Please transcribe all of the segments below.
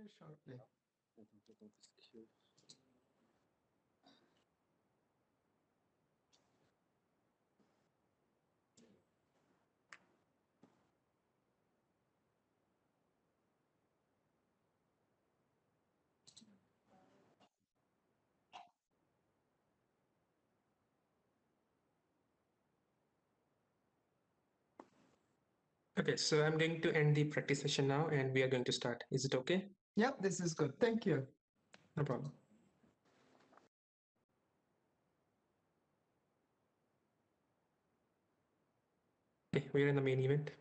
very shortly. Okay, so I'm going to end the practice session now and we are going to start. Is it okay? Yeah, this is good. Thank you. No problem. Okay, we are in the main event.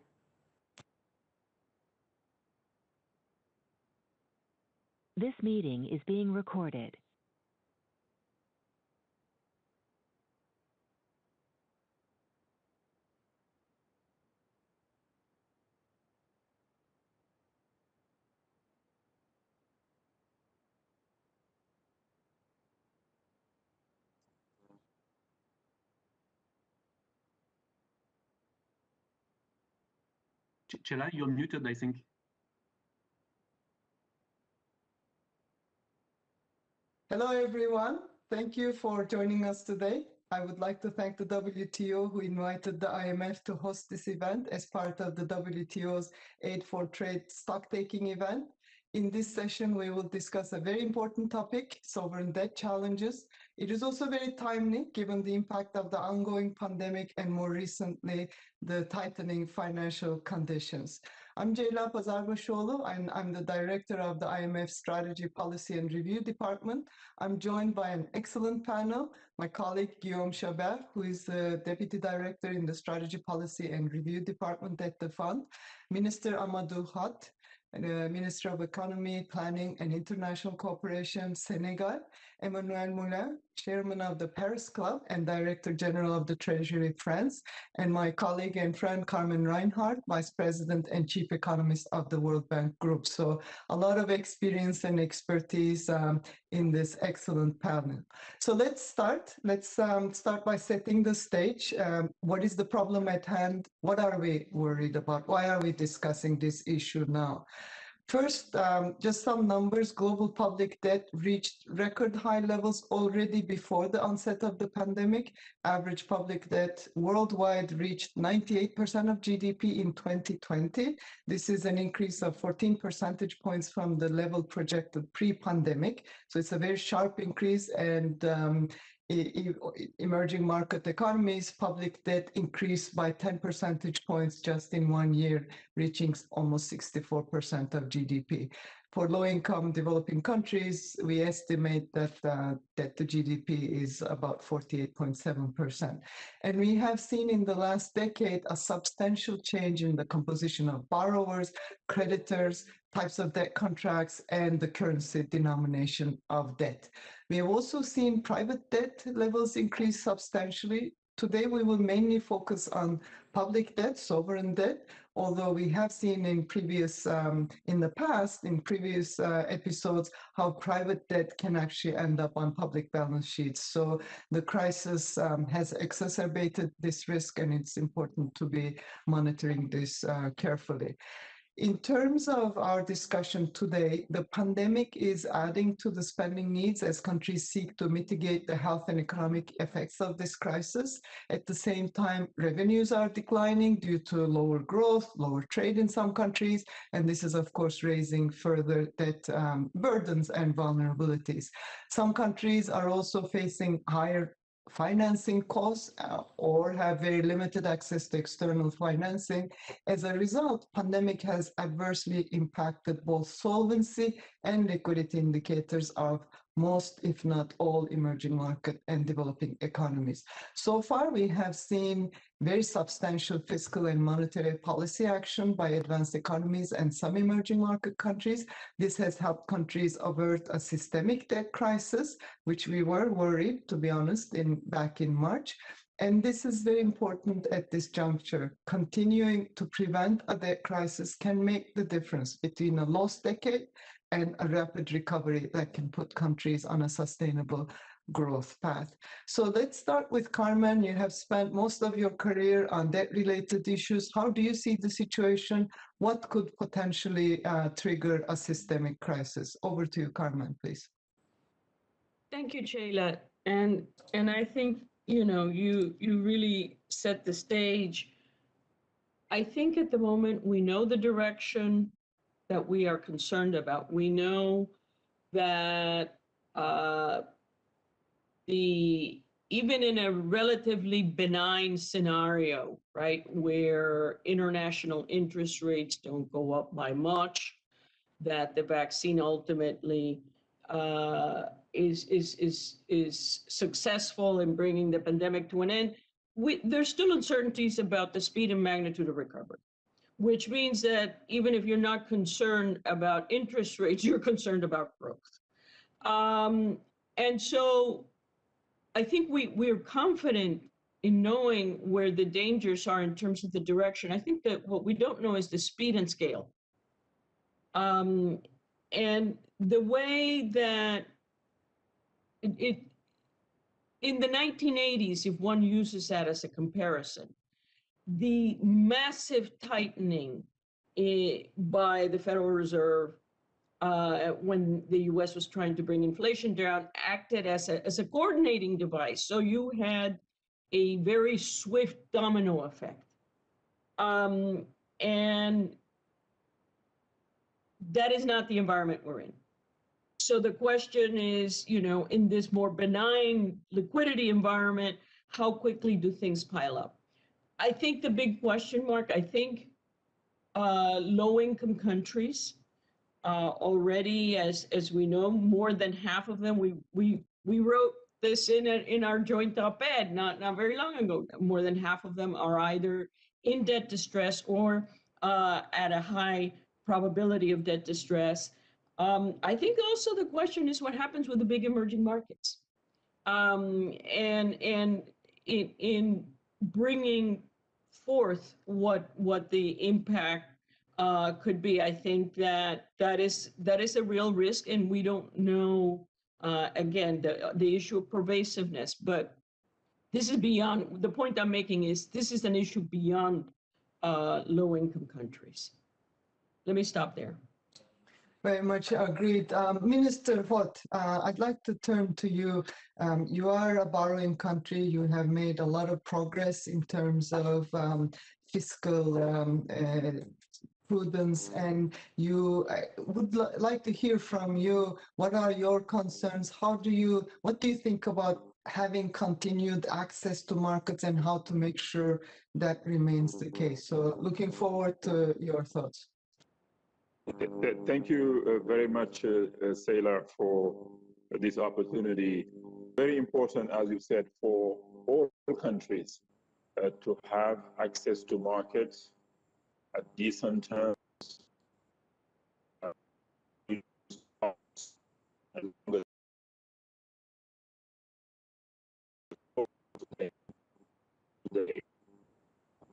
This meeting is being recorded. Ceyla, you're muted, I think. Hello, everyone. Thank you for joining us today. I would like to thank the WTO who invited the IMF to host this event as part of the WTO's Aid for Trade stock-taking event. In this session, we will discuss a very important topic, sovereign debt challenges. It is also very timely given the impact of the ongoing pandemic and more recently, the tightening financial conditions. I'm Ceyla Pazarbasioglu, and I'm the director of the IMF Strategy, Policy and Review Department. I'm joined by an excellent panel, my colleague Guillaume Chabert, who is the Deputy Director in the Strategy, Policy and Review Department at the fund, Minister Amadou Hott, Minister of Economy, Planning and International Cooperation, Senegal, Emmanuel Moulin, Chairman of the Paris Club and Director General of the Treasury, France, and my colleague and friend Carmen Reinhart, Vice President and Chief Economist of the World Bank Group. So a lot of experience and expertise in this excellent panel. So let's start. Let's start by setting the stage. What is the problem at hand? What are we worried about? Why are we discussing this issue now? First, just some numbers. Global public debt reached record high levels already before the onset of the pandemic. Average public debt worldwide reached 98% of GDP in 2020. This is an increase of 14 percentage points from the level projected pre-pandemic. So it's a very sharp increase, and emerging market economies, public debt increased by 10 percentage points just in 1 year, reaching almost 64% of GDP. For low-income developing countries, we estimate that debt to GDP is about 48.7%. And we have seen in the last decade a substantial change in the composition of borrowers, creditors, types of debt contracts, and the currency denomination of debt. We have also seen private debt levels increase substantially. Today, we will mainly focus on public debt, sovereign debt, although we have seen in previous episodes, how private debt can actually end up on public balance sheets. So the crisis has exacerbated this risk, and it's important to be monitoring this carefully. In terms of our discussion today, the pandemic is adding to the spending needs as countries seek to mitigate the health and economic effects of this crisis. At the same time, revenues are declining due to lower growth, lower trade in some countries, and this is, of course, raising further debt burdens and vulnerabilities. Some countries are also facing higher financing costs or have very limited access to external financing. As a result, pandemic has adversely impacted both solvency and liquidity indicators of most, if not all, emerging market and developing economies. So far, we have seen very substantial fiscal and monetary policy action by advanced economies and some emerging market countries. This has helped countries avert a systemic debt crisis, which we were worried, to be honest, back in March. And this is very important at this juncture. Continuing to prevent a debt crisis can make the difference between a lost decade and a rapid recovery that can put countries on a sustainable growth path. So let's start with Carmen. You have spent most of your career on debt-related issues. How do you see the situation? What could potentially trigger a systemic crisis? Over to you, Carmen, please. Thank you, Ceyla. And I think, you really set the stage. I think at the moment we know the direction that we are concerned about. We know that even in a relatively benign scenario, right, where international interest rates don't go up by much, that the vaccine ultimately is successful in bringing the pandemic to an end. There's still uncertainties about the speed and magnitude of recovery, which means that even if you're not concerned about interest rates, you're concerned about growth. And so I think we're confident in knowing where the dangers are in terms of the direction. I think that what we don't know is the speed and scale. And the way that in the 1980s, if one uses that as a comparison, the massive tightening by the Federal Reserve when the US was trying to bring inflation down acted as a coordinating device. So you had a very swift domino effect. And that is not the environment we're in. So the question is, in this more benign liquidity environment, how quickly do things pile up? I think the big question mark, low-income countries, already, as we know, more than half of them, we wrote this in our joint op-ed not very long ago, more than half of them are either in debt distress or at a high probability of debt distress. I think also the question is what happens with the big emerging markets, and in bringing forth what the impact could be. I think that is a real risk, and we don't know. Again, the issue of pervasiveness, but this is beyond. The point I'm making is this is an issue beyond low-income countries. Let me stop there. Very much agreed. Minister Hott, I'd like to turn to you. You are a borrowing country. You have made a lot of progress in terms of fiscal prudence, and I would like to hear from you. What are your concerns? What do you think about having continued access to markets and how to make sure that remains the case? So looking forward to your thoughts. Thank you very much, Ceyla, for this opportunity. Very important, as you said, for all countries to have access to markets at decent terms.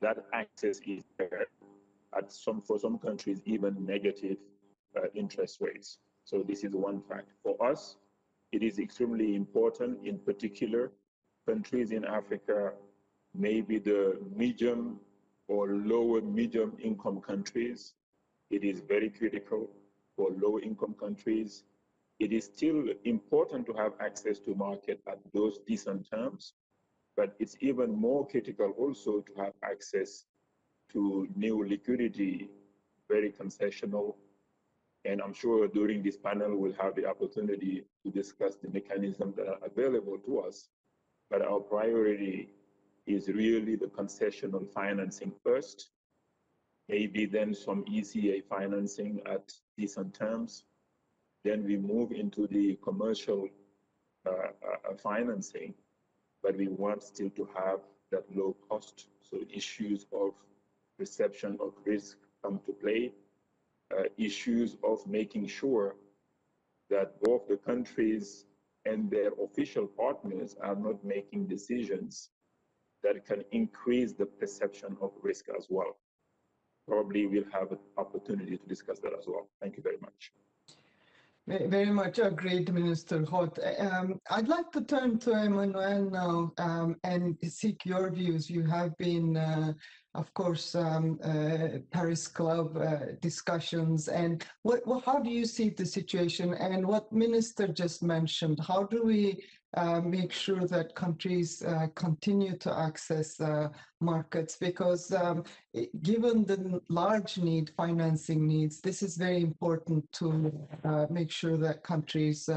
That access is there. For some countries, even negative interest rates. So this is one fact. For us, it is extremely important, in particular, countries in Africa, maybe the medium or lower medium income countries. It is very critical for low income countries. It is still important to have access to market at those decent terms, but it's even more critical also to have access to new liquidity, very concessional. And I'm sure during this panel, we'll have the opportunity to discuss the mechanisms that are available to us. But our priority is really the concessional financing first, maybe then some ECA financing at decent terms. Then we move into the commercial financing, but we want still to have that low cost. So issues of perception of risk come to play, issues of making sure that both the countries and their official partners are not making decisions that can increase the perception of risk as well. Probably we'll have an opportunity to discuss that as well. Thank you very much. Very much agreed, Minister Hott. I'd like to turn to Emmanuel now and seek your views. You have been, of course, Paris Club discussions, and how do you see the situation? And what Minister just mentioned, how do we make sure that countries continue to access markets? Because given the large financing needs, this is very important to make sure that countries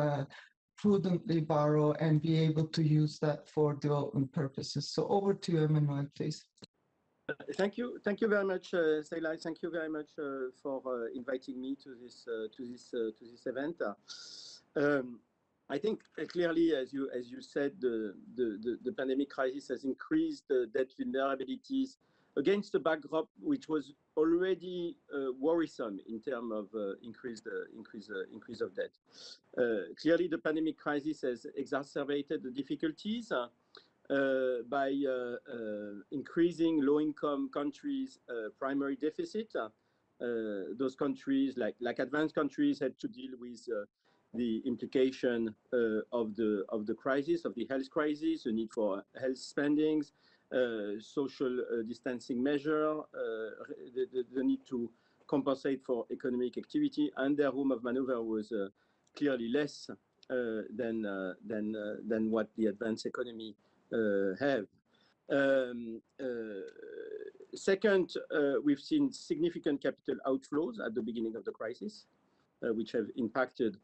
prudently borrow and be able to use that for development purposes. So over to you, Emmanuel, please. Thank you very much, Ceyla. Thank you very much for inviting me to this event. I think clearly, as you said, the pandemic crisis has increased debt vulnerabilities against the backdrop which was already worrisome in terms of increase of debt. Clearly, the pandemic crisis has exacerbated the difficulties by increasing low-income countries' primary deficit. Those countries, like advanced countries, had to deal with the implication of the crisis, of the health crisis, the need for health spendings, social distancing measure, the need to compensate for economic activity, and their room of maneuver was clearly less than what the advanced economy have. Second, we've seen significant capital outflows at the beginning of the crisis, which have impacted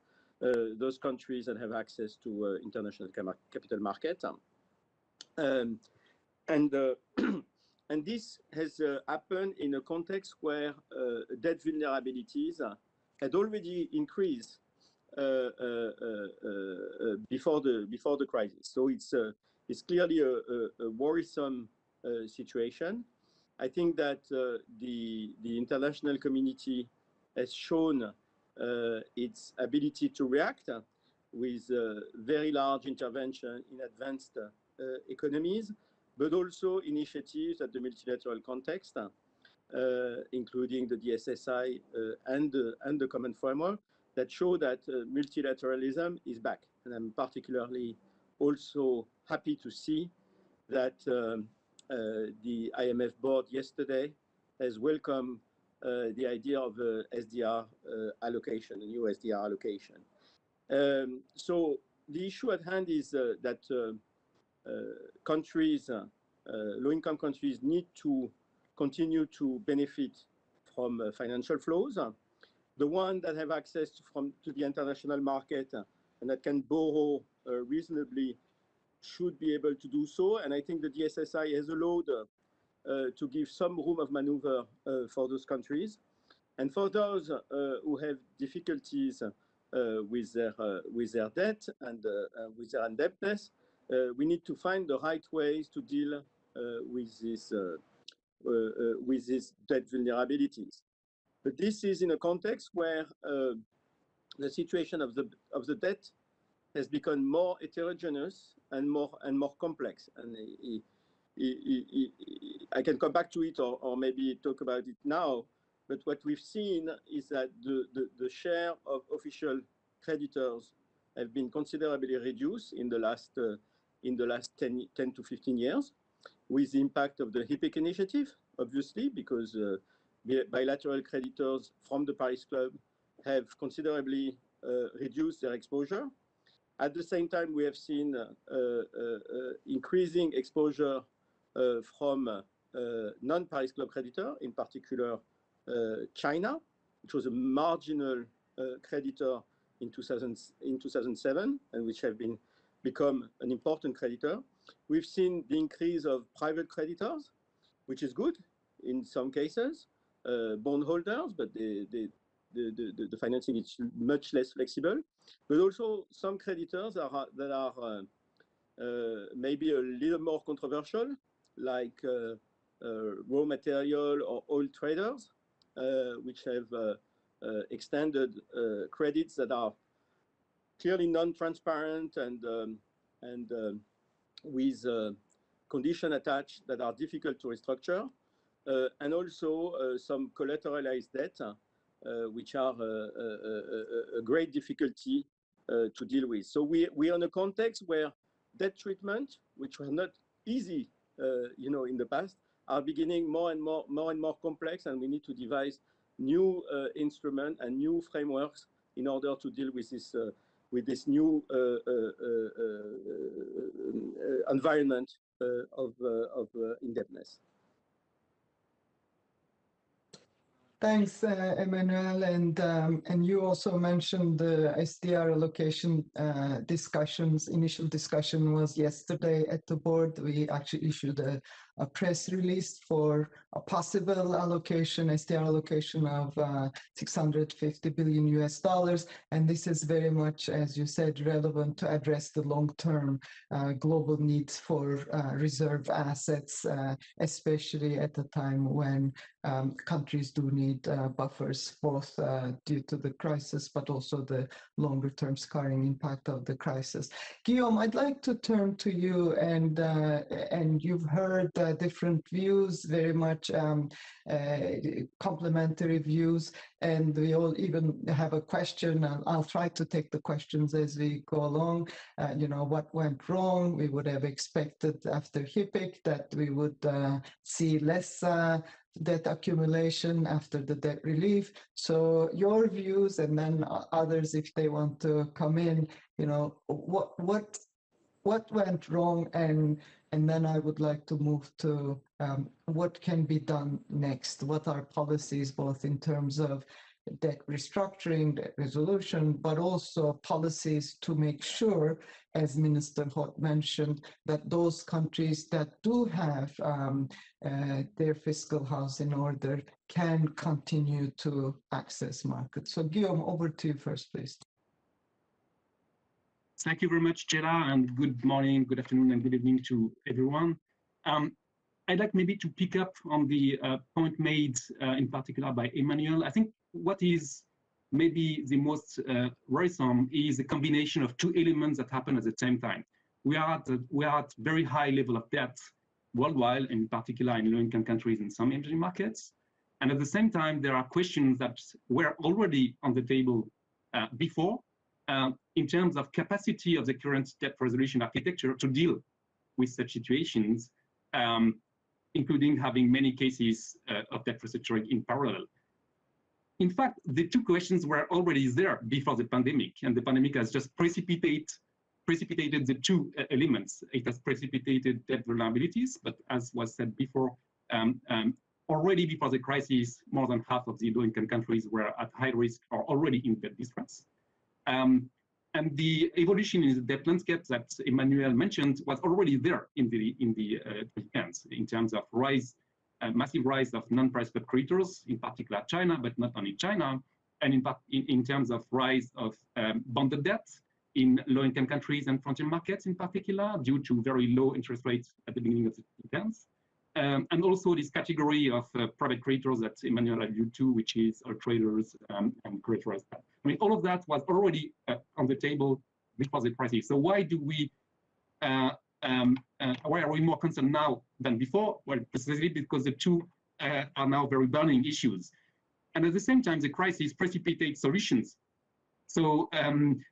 those countries that have access to international capital market. And this has happened in a context where debt vulnerabilities had already increased before the crisis. So it's clearly a worrisome situation. I think that the international community has shown its ability to react with very large intervention in advanced economies, but also initiatives at the multilateral context, including the DSSI and the Common Framework, that show that multilateralism is back. And I'm particularly also happy to see that the IMF board yesterday has welcomed the idea of SDR allocation, a new SDR allocation. So the issue at hand is that countries, low-income countries, need to continue to benefit from financial flows. The ones that have access to the international market and that can borrow reasonably should be able to do so. And I think the DSSI has allowed to give some room of maneuver for those countries. And for those who have difficulties with their debt and with their indebtedness, we need to find the right ways to deal with these debt vulnerabilities. But this is in a context where the situation of the debt has become more heterogeneous and more complex. And I can come back to it or maybe talk about it now. But what we've seen is that the share of official creditors have been considerably reduced in the last 10 to 15 years, with the impact of the HIPC initiative, obviously, because bilateral creditors from the Paris Club have considerably reduced their exposure. At the same time, we have seen increasing exposure from non-Paris Club creditor, in particular China, which was a marginal creditor in 2007, and which have become an important creditor. We've seen the increase of private creditors, which is good in some cases, bondholders, but the financing is much less flexible. But also some creditors that are maybe a little more controversial, like raw material or oil traders, which have extended credits that are clearly non-transparent and with conditions attached that are difficult to restructure, and also some collateralized debt which are a great difficulty to deal with. So we're in a context where debt treatment, which were not easy, in the past, are beginning more and more complex, and we need to devise new instruments and new frameworks in order to deal with this new environment of indebtedness. Thanks, Emmanuel, and you also mentioned the SDR allocation discussions. Initial discussion was yesterday at the board. We actually issued a press release for a possible allocation, SDR allocation of 650 billion US dollars, and this is very much, as you said, relevant to address the long-term global needs for reserve assets, especially at a time when countries do need buffers, both due to the crisis, but also the longer-term scarring impact of the crisis. Guillaume, I'd like to turn to you, and you've heard different views, very much complementary views, and we all even have a question. I'll try to take the questions as we go along. What went wrong? We would have expected after HIPC that we would see less debt accumulation after the debt relief. So your views, and then others, if they want to come in, what went wrong, and then I would like to move to what can be done next. What are policies, both in terms of debt restructuring, debt resolution, but also policies to make sure, as Minister Hott mentioned, that those countries that do have their fiscal house in order can continue to access markets. So Guillaume, over to you first, please. Thank you very much, Ceyla, and good morning, good afternoon, and good evening to everyone. I'd like maybe to pick up on the point made in particular by Emmanuel. I think what is maybe the most worrisome is a combination of two elements that happen at the same time. We are at very high level of debt worldwide, in particular in low-income countries and some emerging markets. And at the same time, there are questions that were already on the table before in terms of capacity of the current debt resolution architecture to deal with such situations, including having many cases of debt restructuring in parallel. In fact, the two questions were already there before the pandemic, and the pandemic has just precipitated the two elements. It has precipitated debt vulnerabilities, but as was said before, already before the crisis, more than half of the low-income countries were at high risk or already in debt distress. And the evolution in the debt landscape that Emmanuel mentioned was already there in the plans in terms of massive rise of non-price club creditors, in particular China, but not only China, and in terms of rise of bonded debt in low-income countries and frontier markets in particular, due to very low interest rates at the beginning of the plans. And also this category of private creditors that Emmanuel alluded to, which is traders and creditors. I mean, all of that was already on the table before the crisis. So why are we more concerned now than before? Well, precisely because the two are now very burning issues. And at the same time, the crisis precipitates solutions. So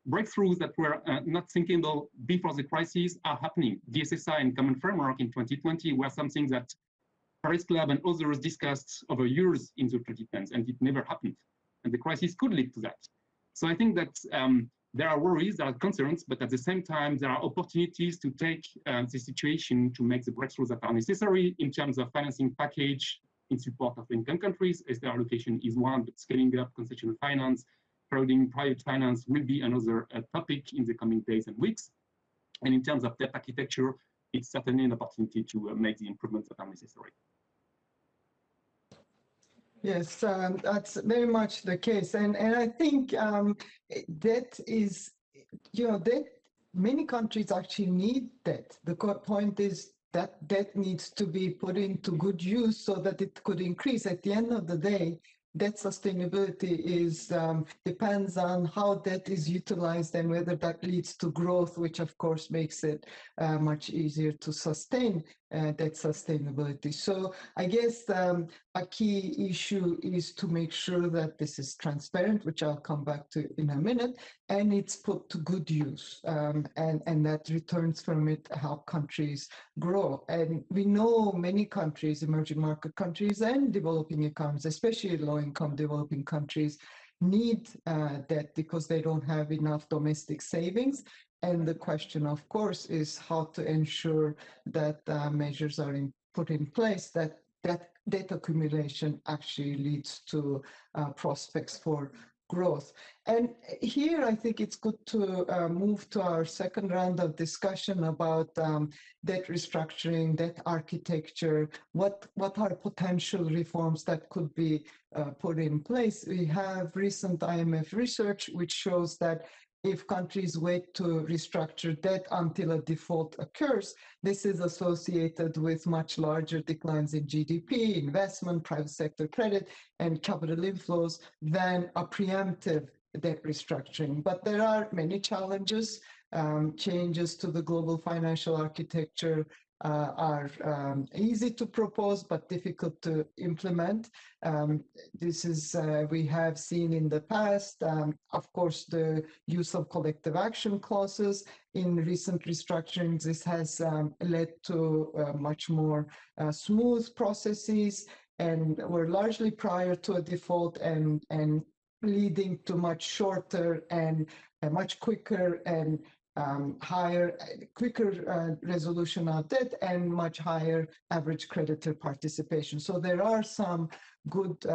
breakthroughs that were not thinkable before the crisis are happening. The SSI and Common Framework in 2020 were something that Paris Club and others discussed over years in the 2010s, and it never happened. And the crisis could lead to that. So I think that there are worries, there are concerns, but at the same time, there are opportunities to take the situation to make the breakthroughs that are necessary in terms of financing package in support of income countries. SDR allocation is one, but scaling up concessional finance, crowding private finance will be another topic in the coming days and weeks. And in terms of debt architecture, it's certainly an opportunity to make the improvements that are necessary. Yes, that's very much the case. And I think debt is, debt, many countries actually need debt. The point is that debt needs to be put into good use so that it could increase. At the end of the day, debt sustainability depends on how debt is utilized and whether that leads to growth, which of course makes it much easier to sustain debt sustainability. So I guess a key issue is to make sure that this is transparent, which I'll come back to in a minute, and it's put to good use, and that returns from it help countries grow. And we know many countries, emerging market countries and developing economies, especially low-income developing countries, need debt because they don't have enough domestic savings. And the question, of course, is how to ensure that measures are put in place that debt accumulation actually leads to prospects for growth. And here, I think it's good to move to our second round of discussion about debt restructuring, debt architecture, what are potential reforms that could be put in place. We have recent IMF research which shows that if countries wait to restructure debt until a default occurs, this is associated with much larger declines in GDP, investment, private sector credit, and capital inflows than a preemptive debt restructuring. But there are many challenges. Changes to the global financial architecture are easy to propose but difficult to implement. This is, we have seen in the past, of course, the use of collective action clauses in recent restructurings. This has led to much more smooth processes, and were largely prior to a default and leading to much shorter and much quicker and quicker resolution of debt and much higher average creditor participation. So there are some good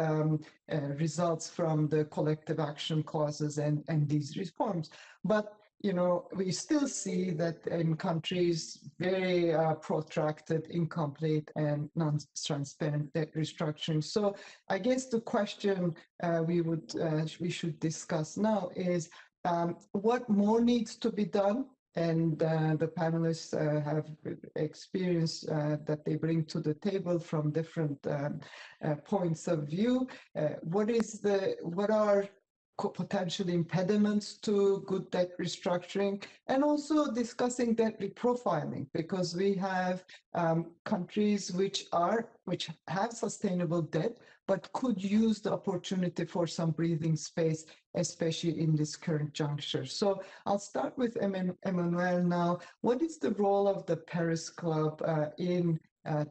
results from the collective action clauses and these reforms. But you know, we still see that in countries very protracted, incomplete, and non-transparent debt restructuring. So I guess the question we should discuss now is what more needs to be done? And the panelists have experience that they bring to the table from different points of view. What are potential impediments to good debt restructuring, and also discussing debt reprofiling, because we have countries which have sustainable debt but could use the opportunity for some breathing space, especially in this current juncture. So I'll start with Emmanuel now. What is the role of the Paris Club in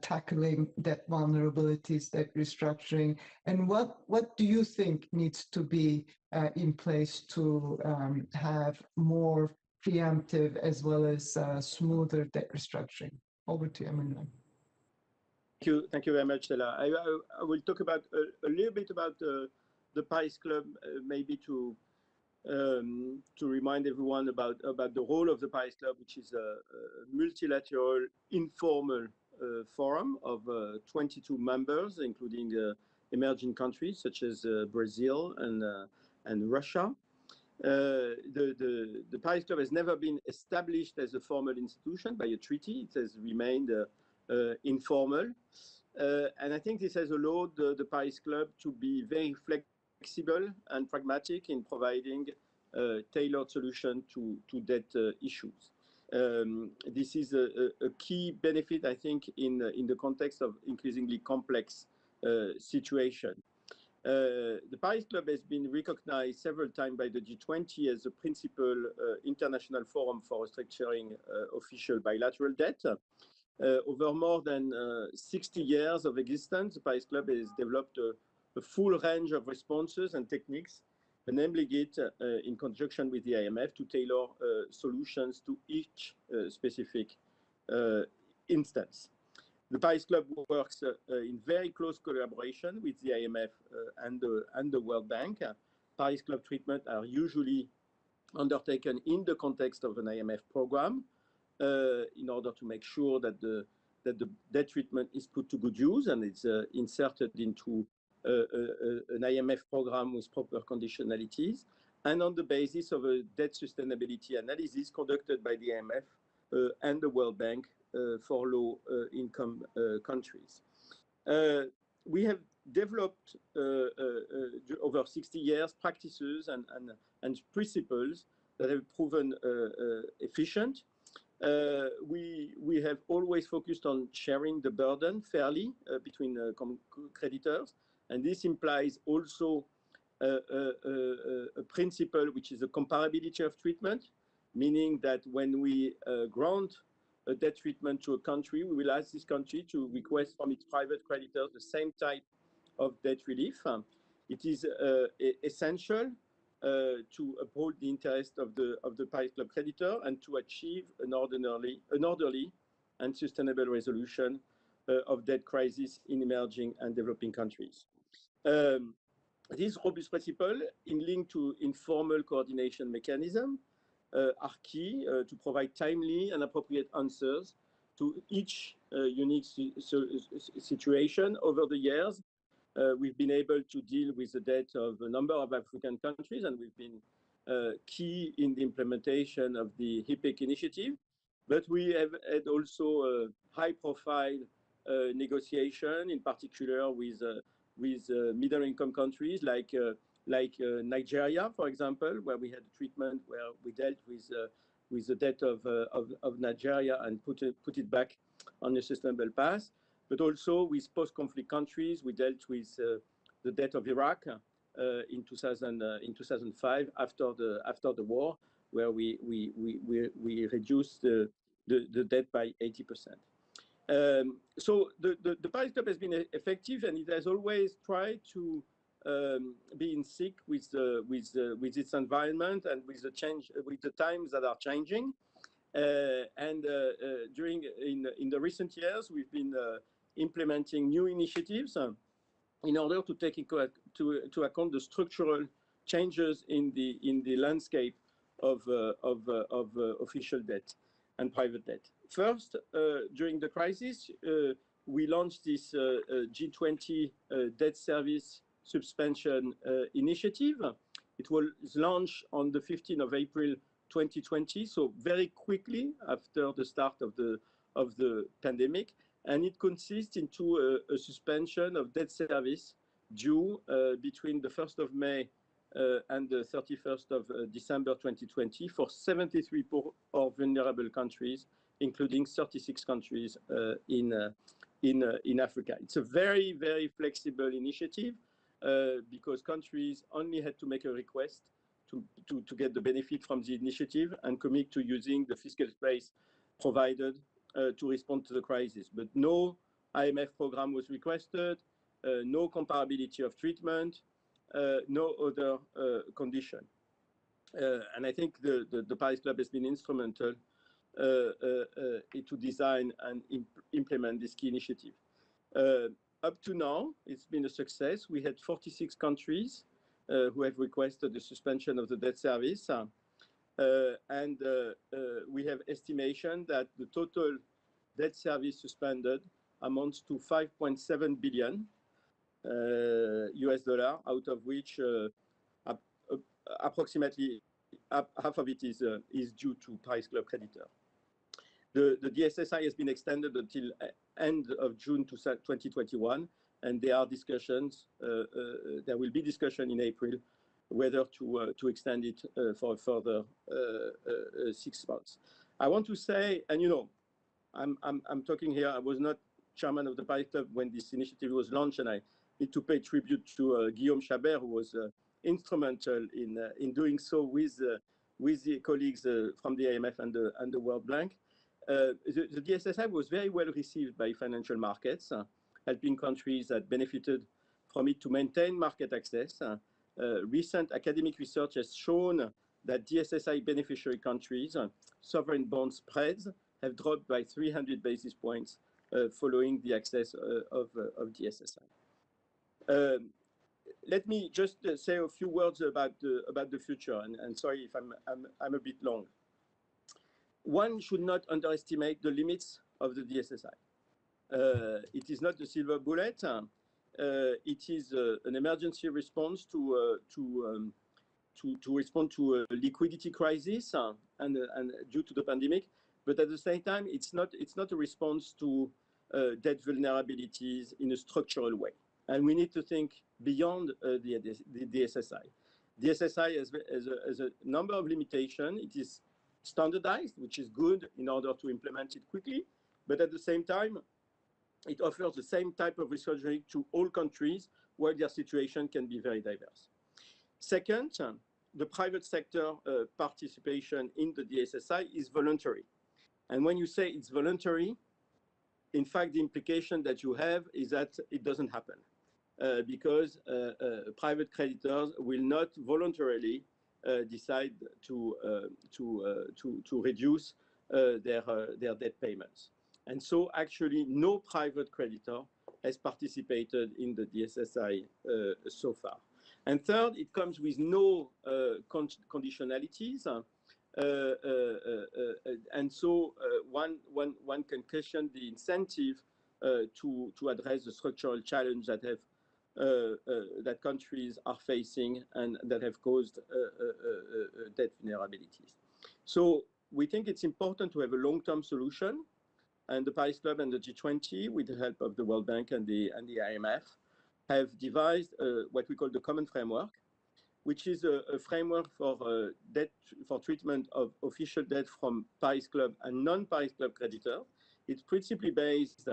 tackling debt vulnerabilities, debt restructuring, and what do you think needs to be in place to have more preemptive as well as smoother debt restructuring? Over to you, Emmanuel. Thank you very much, Ceyla. I will talk about a little bit about the Paris Club, maybe to remind everyone about the role of the Paris Club, which is a multilateral, informal forum of 22 members, including emerging countries such as Brazil and Russia. The Paris Club has never been established as a formal institution by a treaty. It has remained informal. And I think this has allowed the Paris Club to be very flexible and pragmatic in providing tailored solution to debt issues. This is a key benefit, I think, in the context of increasingly complex situation. The Paris Club has been recognized several times by the G20 as the principal international forum for restructuring official bilateral debt. Over more than 60 years of existence, the Paris Club has developed a full range of responses and techniques, enabling it, in conjunction with the IMF, to tailor solutions to each specific instance. The Paris Club works in very close collaboration with the IMF and the World Bank. Paris Club treatment are usually undertaken in the context of an IMF program, in order to make sure that the debt treatment is put to good use and it's inserted into an IMF program with proper conditionalities, and on the basis of a debt sustainability analysis conducted by the IMF and the World Bank for low-income countries. We have developed over 60 years practices and principles that have proven efficient. We have always focused on sharing the burden fairly between creditors, and this implies also a principle which is a comparability of treatment, meaning that when we grant a debt treatment to a country, we will ask this country to request from its private creditors the same type of debt relief. It is essential to uphold the interest of the Paris Club creditor and to achieve an orderly and sustainable resolution of debt crisis in emerging and developing countries. This robust principle, in link to informal coordination mechanism, are key to provide timely and appropriate answers to each unique situation. Over the years, we've been able to deal with the debt of a number of African countries, and we've been key in the implementation of the HIPEC initiative. But we have had also a high-profile negotiation, in particular with middle-income countries like Nigeria, for example, where we had a treatment where we dealt with the debt of Nigeria and put it back on a sustainable path. But also with post-conflict countries, we dealt with the debt of Iraq in 2005 after the war, where we reduced the debt by 80%. So the Paris Club has been effective, and it has always tried to be in sync with its environment and with the times that are changing. In the recent years, we've been implementing new initiatives in order to take into account the structural changes in the landscape of official debt and private debt. First, during the crisis, we launched this G20 debt service suspension initiative. It was launched on the 15th of April 2020, so very quickly after the start of the pandemic, and it consists into a suspension of debt service due between the 1st of May and the 31st of December 2020 for 73 poor or vulnerable countries, including 36 countries in Africa. It's a very, very flexible initiative because countries only had to make a request to get the benefit from the initiative and commit to using the fiscal space provided to respond to the crisis. But no IMF program was requested, no comparability of treatment, no other condition. And I think the Paris Club has been instrumental to design and implement this key initiative. Up to now, it's been a success. We had 46 countries who have requested the suspension of the debt service. And we have estimation that the total debt service suspended amounts to 5.7 billion US dollar, out of which approximately half of it is due to Paris Club creditor. The DSSI has been extended until end of June 2021, and there are discussions. There will be discussion in April whether to extend it for a further 6 months. I want to say, and you know, I'm talking here. I was not chairman of the Paris Club when this initiative was launched, and I need to pay tribute to Guillaume Chabert, who was instrumental in doing so with the colleagues from the IMF and the World Bank. The DSSI was very well received by financial markets, helping countries that benefited from it to maintain market access. Recent academic research has shown that DSSI beneficiary countries' sovereign bond spreads have dropped by 300 basis points following the access of DSSI. Let me just say a few words about the future, and sorry if I'm a bit long. One should not underestimate the limits of the DSSI. It is not a silver bullet. It is an emergency response to respond to a liquidity crisis and due to the pandemic. But at the same time, it's not a response to debt vulnerabilities in a structural way. And we need to think beyond the DSSI. DSSI has a number of limitations. It is standardized, which is good in order to implement it quickly. But at the same time, it offers the same type of risk reduction to all countries where their situation can be very diverse. Second, the private sector participation in the DSSI is voluntary. And when you say it's voluntary, in fact, the implication that you have is that it doesn't happen because private creditors will not voluntarily decide to reduce their debt payments. And so actually no private creditor has participated in the DSSI so far. And third, it comes with no conditionalities. And so one can question the incentive to address the structural challenge that have that countries are facing and that have caused debt vulnerabilities. So we think it's important to have a long-term solution, and the Paris Club and the G20, with the help of the World Bank and the IMF, have devised what we call the common framework, which is a framework for debt, for treatment of official debt from Paris Club and non-Paris Club creditors. It's principally based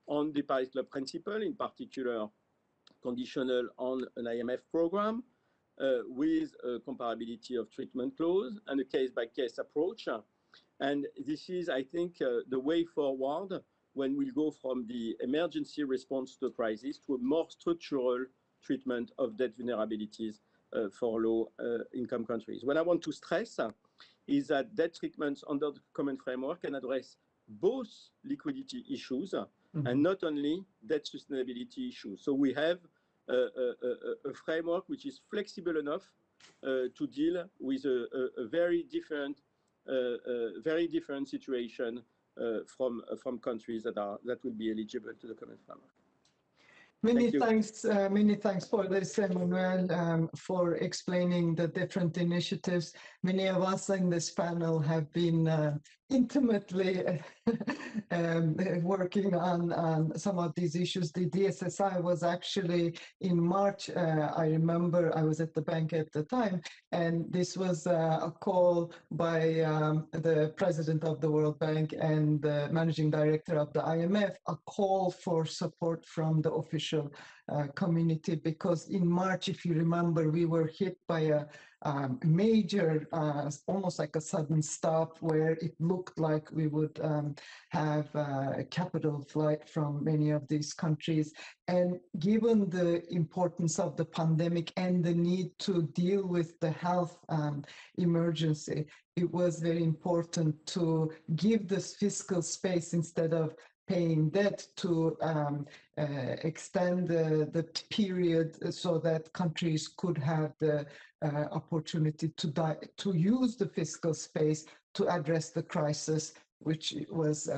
on the Paris Club principle, in particular conditional on an IMF program, with a comparability of treatment clause and a case-by-case approach. And this is, I think, the way forward when we go from the emergency response to the crisis to a more structural treatment of debt vulnerabilities for low-income countries. What I want to stress is that debt treatments under the common framework can address both liquidity issues and not only debt sustainability issues. So we have a framework which is flexible enough to deal with a very different situation from countries that will be eligible to the common framework. Many thanks for this, Emmanuel, for explaining the different initiatives. Many of us in this panel have been intimately working on some of these issues. The DSSI was actually in March. I remember I was at the bank at the time, and this was a call by the president of the World Bank and the managing director of the IMF, a call for support from the official community, because in March, if you remember, we were hit by a major, almost like a sudden stop, where it looked like we would have a capital flight from many of these countries. And given the importance of the pandemic and the need to deal with the health emergency, it was very important to give this fiscal space instead of paying debt, to extend the period so that countries could have the opportunity to use the fiscal space to address the crisis, which was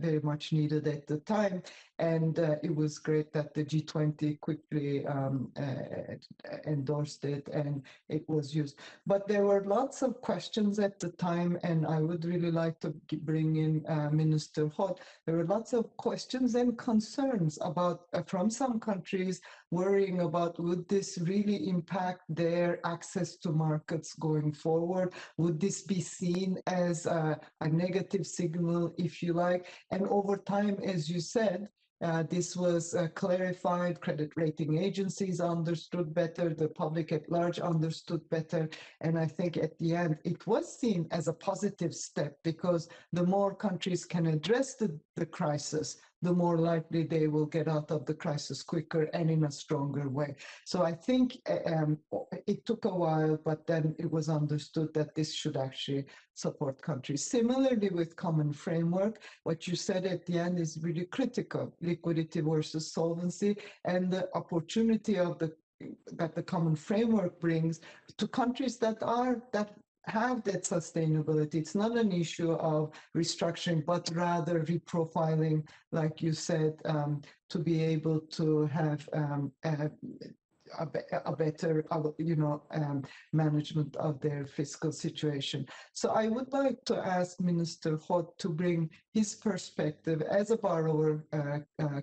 very much needed at the time. And it was great that the G20 quickly endorsed it and it was used. But there were lots of questions at the time, and I would really like to bring in Minister Hott. There were lots of questions and concerns about from some countries worrying about, would this really impact their access to markets going forward? Would this be seen as a negative signal, if you like? And over time, as you said, this was clarified. Credit rating agencies understood better, the public at large understood better, and I think at the end it was seen as a positive step, because the more countries can address the crisis, the more likely they will get out of the crisis quicker and in a stronger way. So I think it took a while, but then it was understood that this should actually support countries. Similarly with common framework, what you said at the end is really critical: liquidity versus solvency, and the opportunity of that the common framework brings to countries that have that sustainability. It's not an issue of restructuring, but rather reprofiling, like you said, to be able to have a better, management of their fiscal situation. So I would like to ask Minister Hott to bring his perspective as a borrower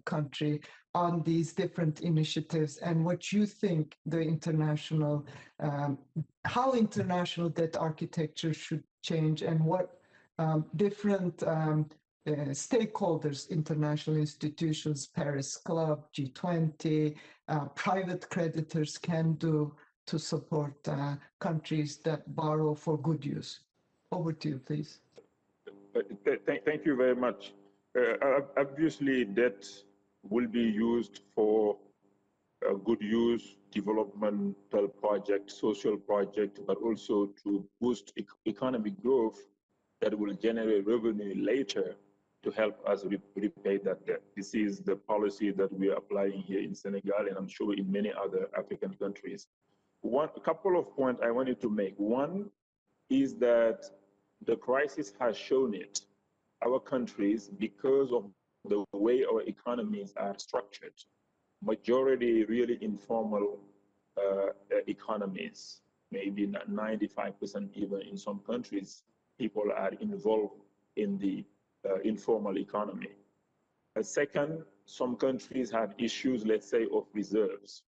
country on these different initiatives and what you think the international, how international debt architecture should change and what different stakeholders, international institutions, Paris Club, G20, private creditors can do to support countries that borrow for good use. Over to you, please. Thank you very much. Obviously, debt will be used for good use, developmental project, social project, but also to boost economic growth that will generate revenue later to help us repay that debt. This is the policy that we are applying here in Senegal, and I'm sure in many other African countries. A couple of points I wanted to make. One is that the crisis has shown it. Our countries, because of the way our economies are structured, majority really informal economies, maybe not 95% even in some countries, people are involved in the informal economy. Second, some countries have issues, let's say, of reserves.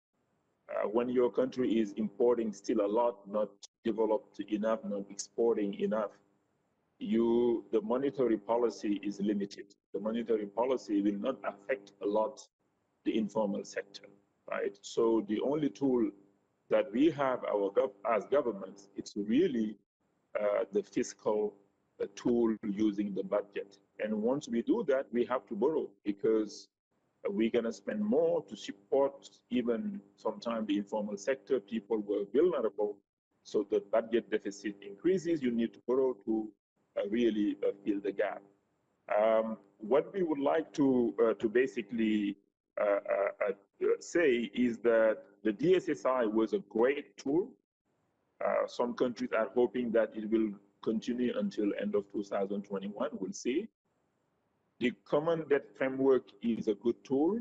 When your country is importing still a lot, not developed enough, not exporting enough, the monetary policy is limited. The monetary policy will not affect a lot the informal sector, right? So the only tool that we have as governments, it's really the fiscal tool using the budget. And once we do that, we have to borrow because we're going to spend more to support even sometimes the informal sector. People were vulnerable. So the budget deficit increases. You need to borrow to really fill the gap. What we would like to basically say is that the DSSI was a great tool. Some countries are hoping that it will continue until end of 2021. We'll see. The common debt framework is a good tool,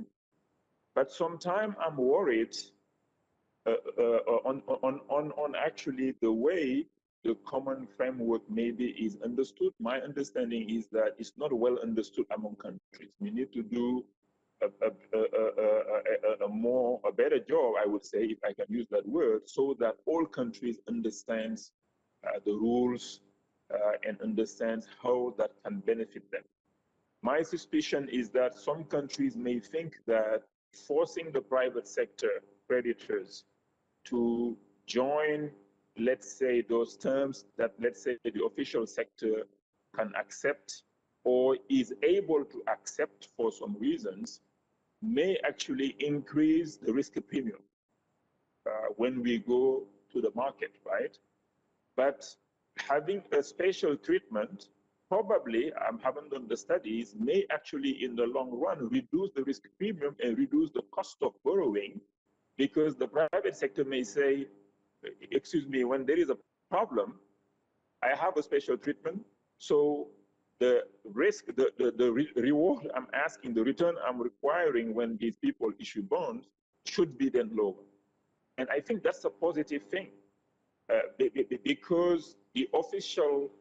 but sometimes I'm worried on actually the way the common framework maybe is understood. My understanding is that it's not well understood among countries. We need to do a better job, I would say, if I can use that word, so that all countries understands the rules and understands how that can benefit them. My suspicion is that some countries may think that forcing the private sector creditors to join, let's say, those terms that, let's say, the official sector can accept or is able to accept for some reasons may actually increase the risk premium when we go to the market, right? But having a special treatment probably, I haven't done the studies, may actually in the long run reduce the risk premium and reduce the cost of borrowing, because the private sector may say, excuse me, when there is a problem, I have a special treatment, so the risk, the reward I'm asking, the return I'm requiring when these people issue bonds should be then lower. And I think that's a positive thing because the official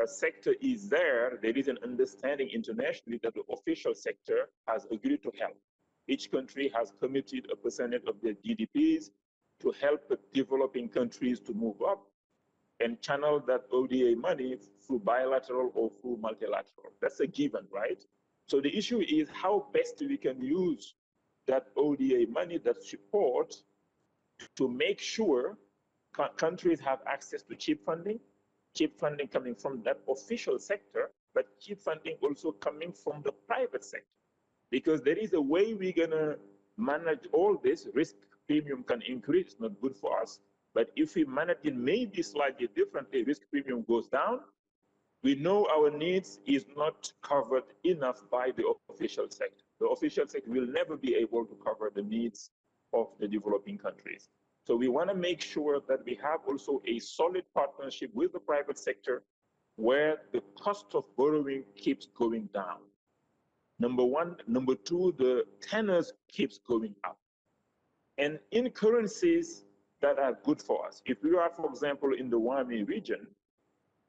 sector is there. There is an understanding internationally that the official sector has agreed to help. Each country has committed a percentage of their GDPs to help the developing countries to move up and channel that ODA money through bilateral or through multilateral. That's a given, right? So the issue is how best we can use that ODA money, that support, to make sure countries have access to cheap funding coming from that official sector, but cheap funding also coming from the private sector. Because there is a way we're gonna manage all this. Risk premium can increase, it's not good for us. But if we manage it maybe slightly differently, risk premium goes down. We know our needs is not covered enough by the official sector. The official sector will never be able to cover the needs of the developing countries. So we want to make sure that we have also a solid partnership with the private sector where the cost of borrowing keeps going down. Number one. Number two, the tenors keeps going up. and in currencies that are good for us. If we are, for example, in the Wami region,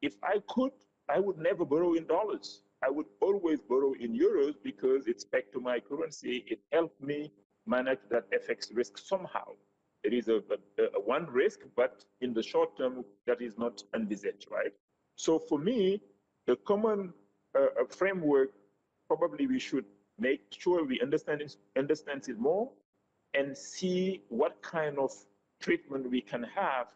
if I could, I would never borrow in dollars. I would always borrow in euros because it's pegged to my currency. It helped me manage that FX risk somehow. It is a one risk, but in the short term, that is not envisaged, right? So for me, the common framework, probably we should make sure we understand it more and see what kind of treatment we can have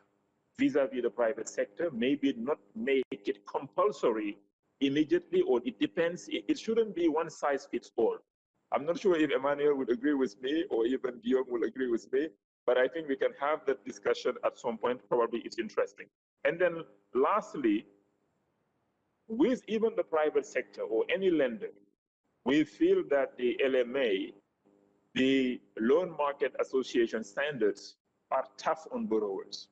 vis-a-vis the private sector, maybe not make it compulsory immediately, or it depends. It shouldn't be one size fits all. I'm not sure if Emmanuel would agree with me or even Guillaume will agree with me, but I think we can have that discussion at some point. Probably it's interesting. And then lastly, with even the private sector or any lender, we feel that the LMA, the Loan Market Association standards, are tough on borrowers.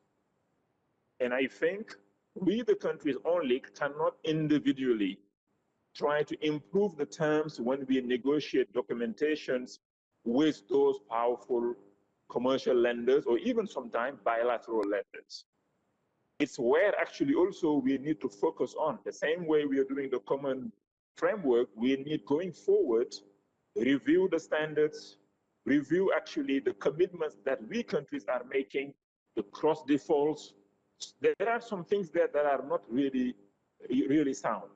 And I think we, the countries only, cannot individually try to improve the terms when we negotiate documentations with those powerful commercial lenders or even sometimes bilateral lenders. It's where actually also we need to focus on. The same way we are doing the common framework, we need going forward, review the standards, review actually the commitments that we countries are making, the cross defaults. There are some things there that are not really sound.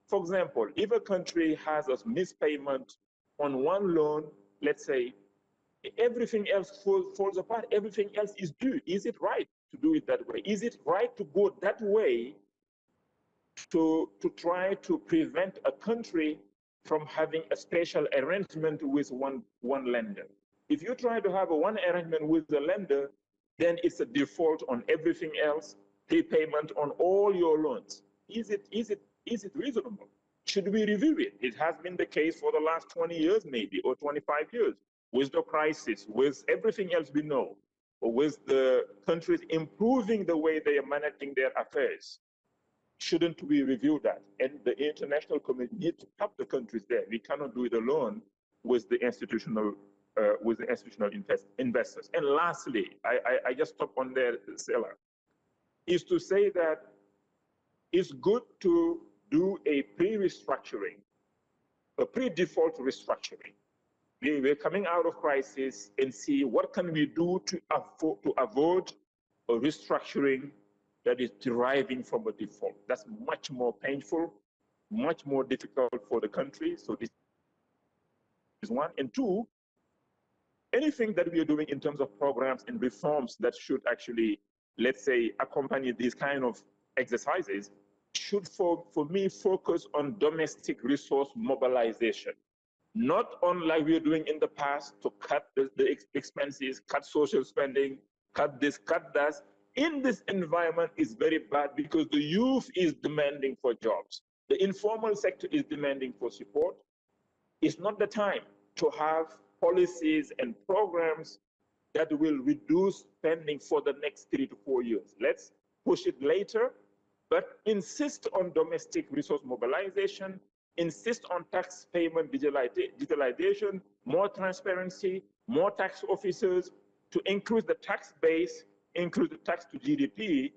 For example, if a country has a mispayment on one loan, let's say, everything else falls apart, everything else is due. Is it right to do it that way? Is it right to go that way to try to prevent a country from having a special arrangement with one lender? If you try to have a one arrangement with the lender, then it's a default on everything else, prepayment on all your loans. Is it reasonable? Should we review it? It has been the case for the last 20 years, maybe, or 25 years, with the crisis, with everything else we know, or with the countries improving the way they are managing their affairs. Shouldn't we review that? And the international community needs to help the countries there. We cannot do it alone with the institutional investors. And lastly, I just stop on there, Ceyla, is to say that it's good to do a pre-restructuring, a pre-default restructuring. We're coming out of crisis and see what can we do to avoid a restructuring that is deriving from a default. That's much more painful, much more difficult for the country. So this is one. And two, anything that we are doing in terms of programs and reforms that should actually, let's say, accompany these kind of exercises should, for me, focus on domestic resource mobilization. Not on like we are doing in the past to cut the expenses, cut social spending, cut this, cut that. In this environment is very bad because the youth is demanding for jobs. The informal sector is demanding for support. It's not the time to have policies and programs that will reduce spending for the next 3 to 4 years. Let's push it later, but insist on domestic resource mobilization, insist on tax payment digitalization, more transparency, more tax officers, to increase the tax base, increase the tax to GDP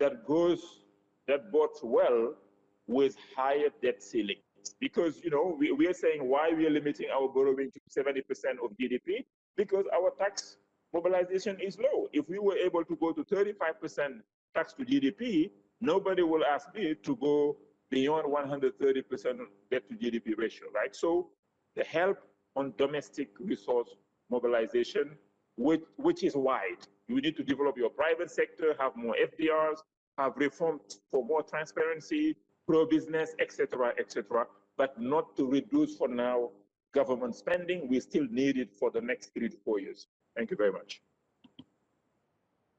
that bodes well with higher debt ceilings. Because, you know, we are saying why we are limiting our borrowing to 70% of GDP, because our tax mobilization is low. If we were able to go to 35% tax to GDP, nobody will ask me to go beyond 130% debt to GDP ratio, right? So the help on domestic resource mobilization, which is wide. You need to develop your private sector, have more FDRs, have reforms for more transparency, pro-business, etc., but not to reduce for now government spending. We still need it for the next 3 to 4 years. Thank you very much.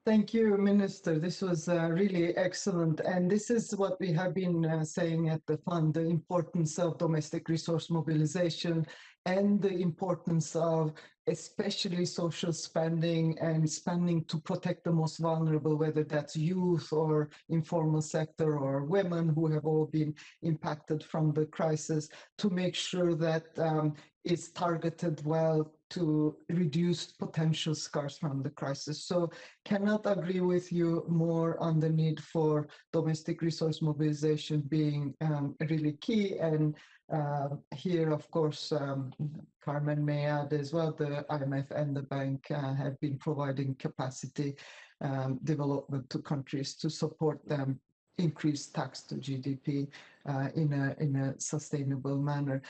Thank you, Minister. This was really excellent. And this is what we have been saying at the fund, the importance of domestic resource mobilization and the importance of especially social spending and spending to protect the most vulnerable, whether that's youth or informal sector or women who have all been impacted from the crisis, to make sure that it's targeted well to reduce potential scars from the crisis. So cannot agree with you more on the need for domestic resource mobilization being really key. And here, of course, Carmen may add as well, the IMF and the bank have been providing capacity development to countries to support them increase tax to GDP in a sustainable manner.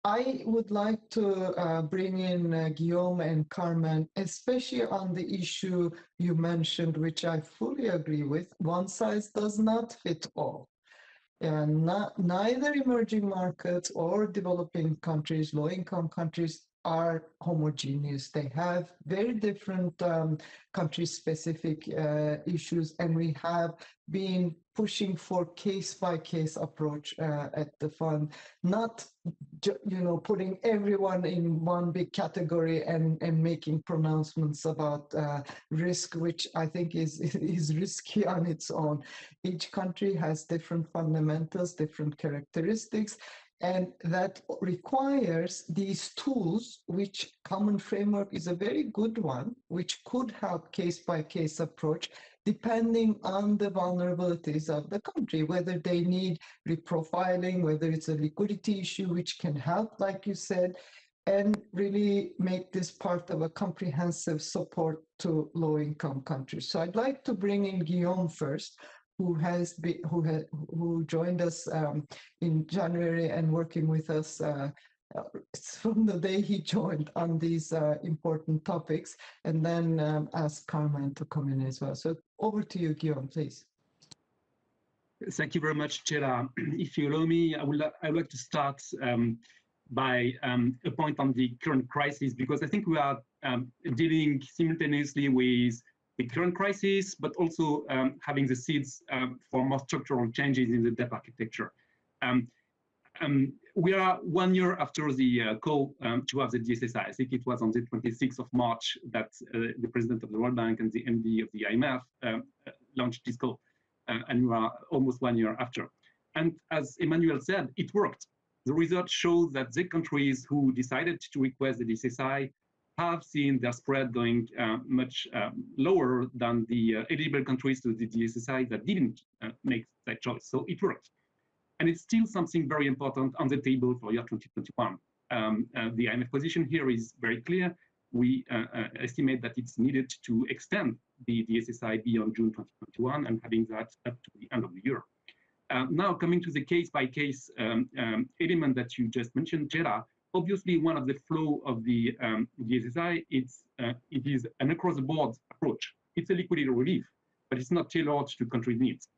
I would like to bring in Guillaume and Carmen, especially on the issue you mentioned, which I fully agree with. One size does not fit all. And neither emerging markets or developing countries, low-income countries, are homogeneous. They have very different country-specific issues, and we have been pushing for case-by-case approach at the fund, not putting everyone in one big category and making pronouncements about risk, which I think is risky on its own. Each country has different fundamentals, different characteristics, and that requires these tools, which common framework is a very good one, which could help case-by-case approach, depending on the vulnerabilities of the country, whether they need reprofiling, whether it's a liquidity issue, which can help, like you said, and really make this part of a comprehensive support to low-income countries. So I'd like to bring in Guillaume first, who joined us in January and working with us from the day he joined on these important topics, and then ask Carmen to come in as well. So over to you, Guillaume, please. Thank you very much, Ceyla. If you allow me, I would like to start by a point on the current crisis, because I think we are dealing simultaneously with the current crisis, but also having the seeds for more structural changes in the debt architecture. We are 1 year after the call to have the DSSI. I think it was on the 26th of March that the president of the World Bank and the MD of the IMF launched this call, and we are almost 1 year after. And as Emmanuel said, it worked. The results show that the countries who decided to request the DSSI have seen their spread going much lower than the eligible countries to the DSSI that didn't make that choice. So it worked. And it's still something very important on the table for year 2021. The IMF position here is very clear. We estimate that it's needed to extend the DSSI beyond June 2021 and having that up to the end of the year. Now coming to the case-by-case element that you just mentioned, Ceyla, obviously one of the flow of the DSSI, it is an across-the-board approach. It's a liquidity relief, but it's not tailored to country needs.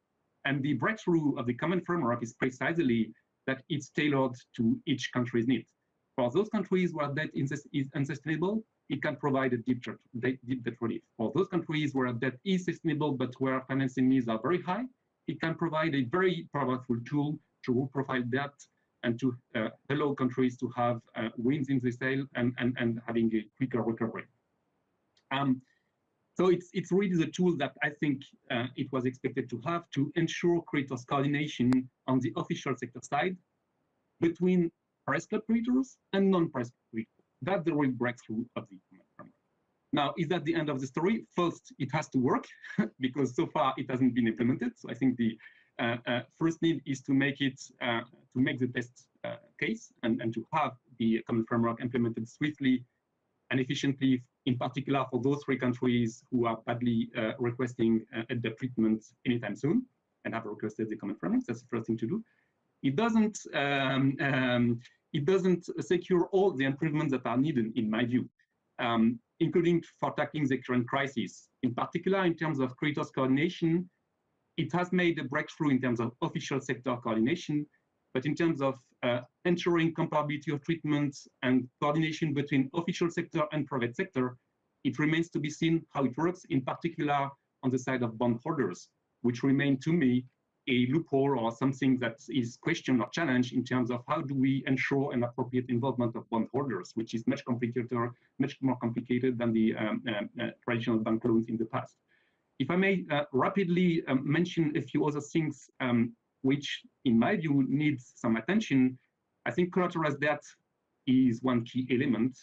And the breakthrough of the common framework is precisely that it's tailored to each country's needs. For those countries where debt is unsustainable, it can provide a deep debt relief. For those countries where debt is sustainable, but where financing needs are very high, it can provide a very powerful tool to reprofile debt and to allow countries to have wins in the sale and having a quicker recovery. So it's really the tool that I think it was expected to have to ensure creditors' coordination on the official sector side between price club creditors and non-price club creditors. That's the real breakthrough of the common framework. Now, is that the end of the story? First, it has to work because so far it hasn't been implemented. So I think the first need is to make it to make the best case and to have the common framework implemented swiftly and efficiently, in particular for those 3 countries who are badly requesting a debt treatment anytime soon and have requested the common framework. That's the first thing to do. It doesn't secure all the improvements that are needed, in my view, including for tackling the current crisis. In particular, in terms of creditors' coordination, it has made a breakthrough in terms of official sector coordination, but in terms of ensuring comparability of treatments and coordination between official sector and private sector, it remains to be seen how it works, in particular on the side of bondholders, which remain to me a loophole or something that is questioned or challenged in terms of how do we ensure an appropriate involvement of bondholders, which is much more complicated than the traditional bank loans in the past. If I may rapidly mention a few other things which, in my view, needs some attention, I think collateralized debt is one key element.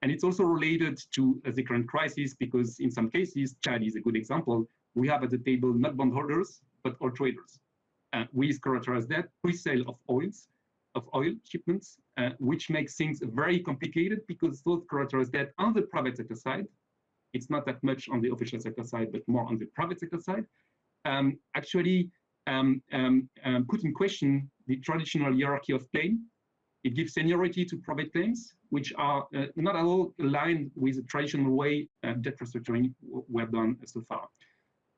And it's also related to the current crisis because in some cases, Chad is a good example, we have at the table not bondholders, but oil traders with collateralized debt, pre-sale of oil shipments, which makes things very complicated because those collateralized debt on the private sector side, it's not that much on the official sector side, but more on the private sector side, actually put in question the traditional hierarchy of claim. It gives seniority to private claims, which are not at all aligned with the traditional way debt restructuring were done so far.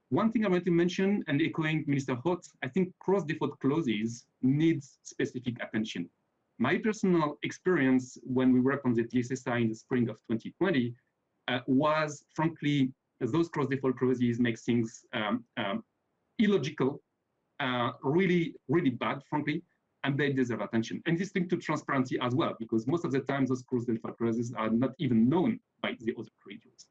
One thing I want to mention, and echoing Minister Hott, I think cross-default clauses needs specific attention. My personal experience when we worked on the TSSI in the spring of 2020 was, frankly, those cross-default clauses make things illogical, really, really bad, frankly, and they deserve attention. And this linked to transparency as well, because most of the time those cross-default clauses are not even known by the other creditors.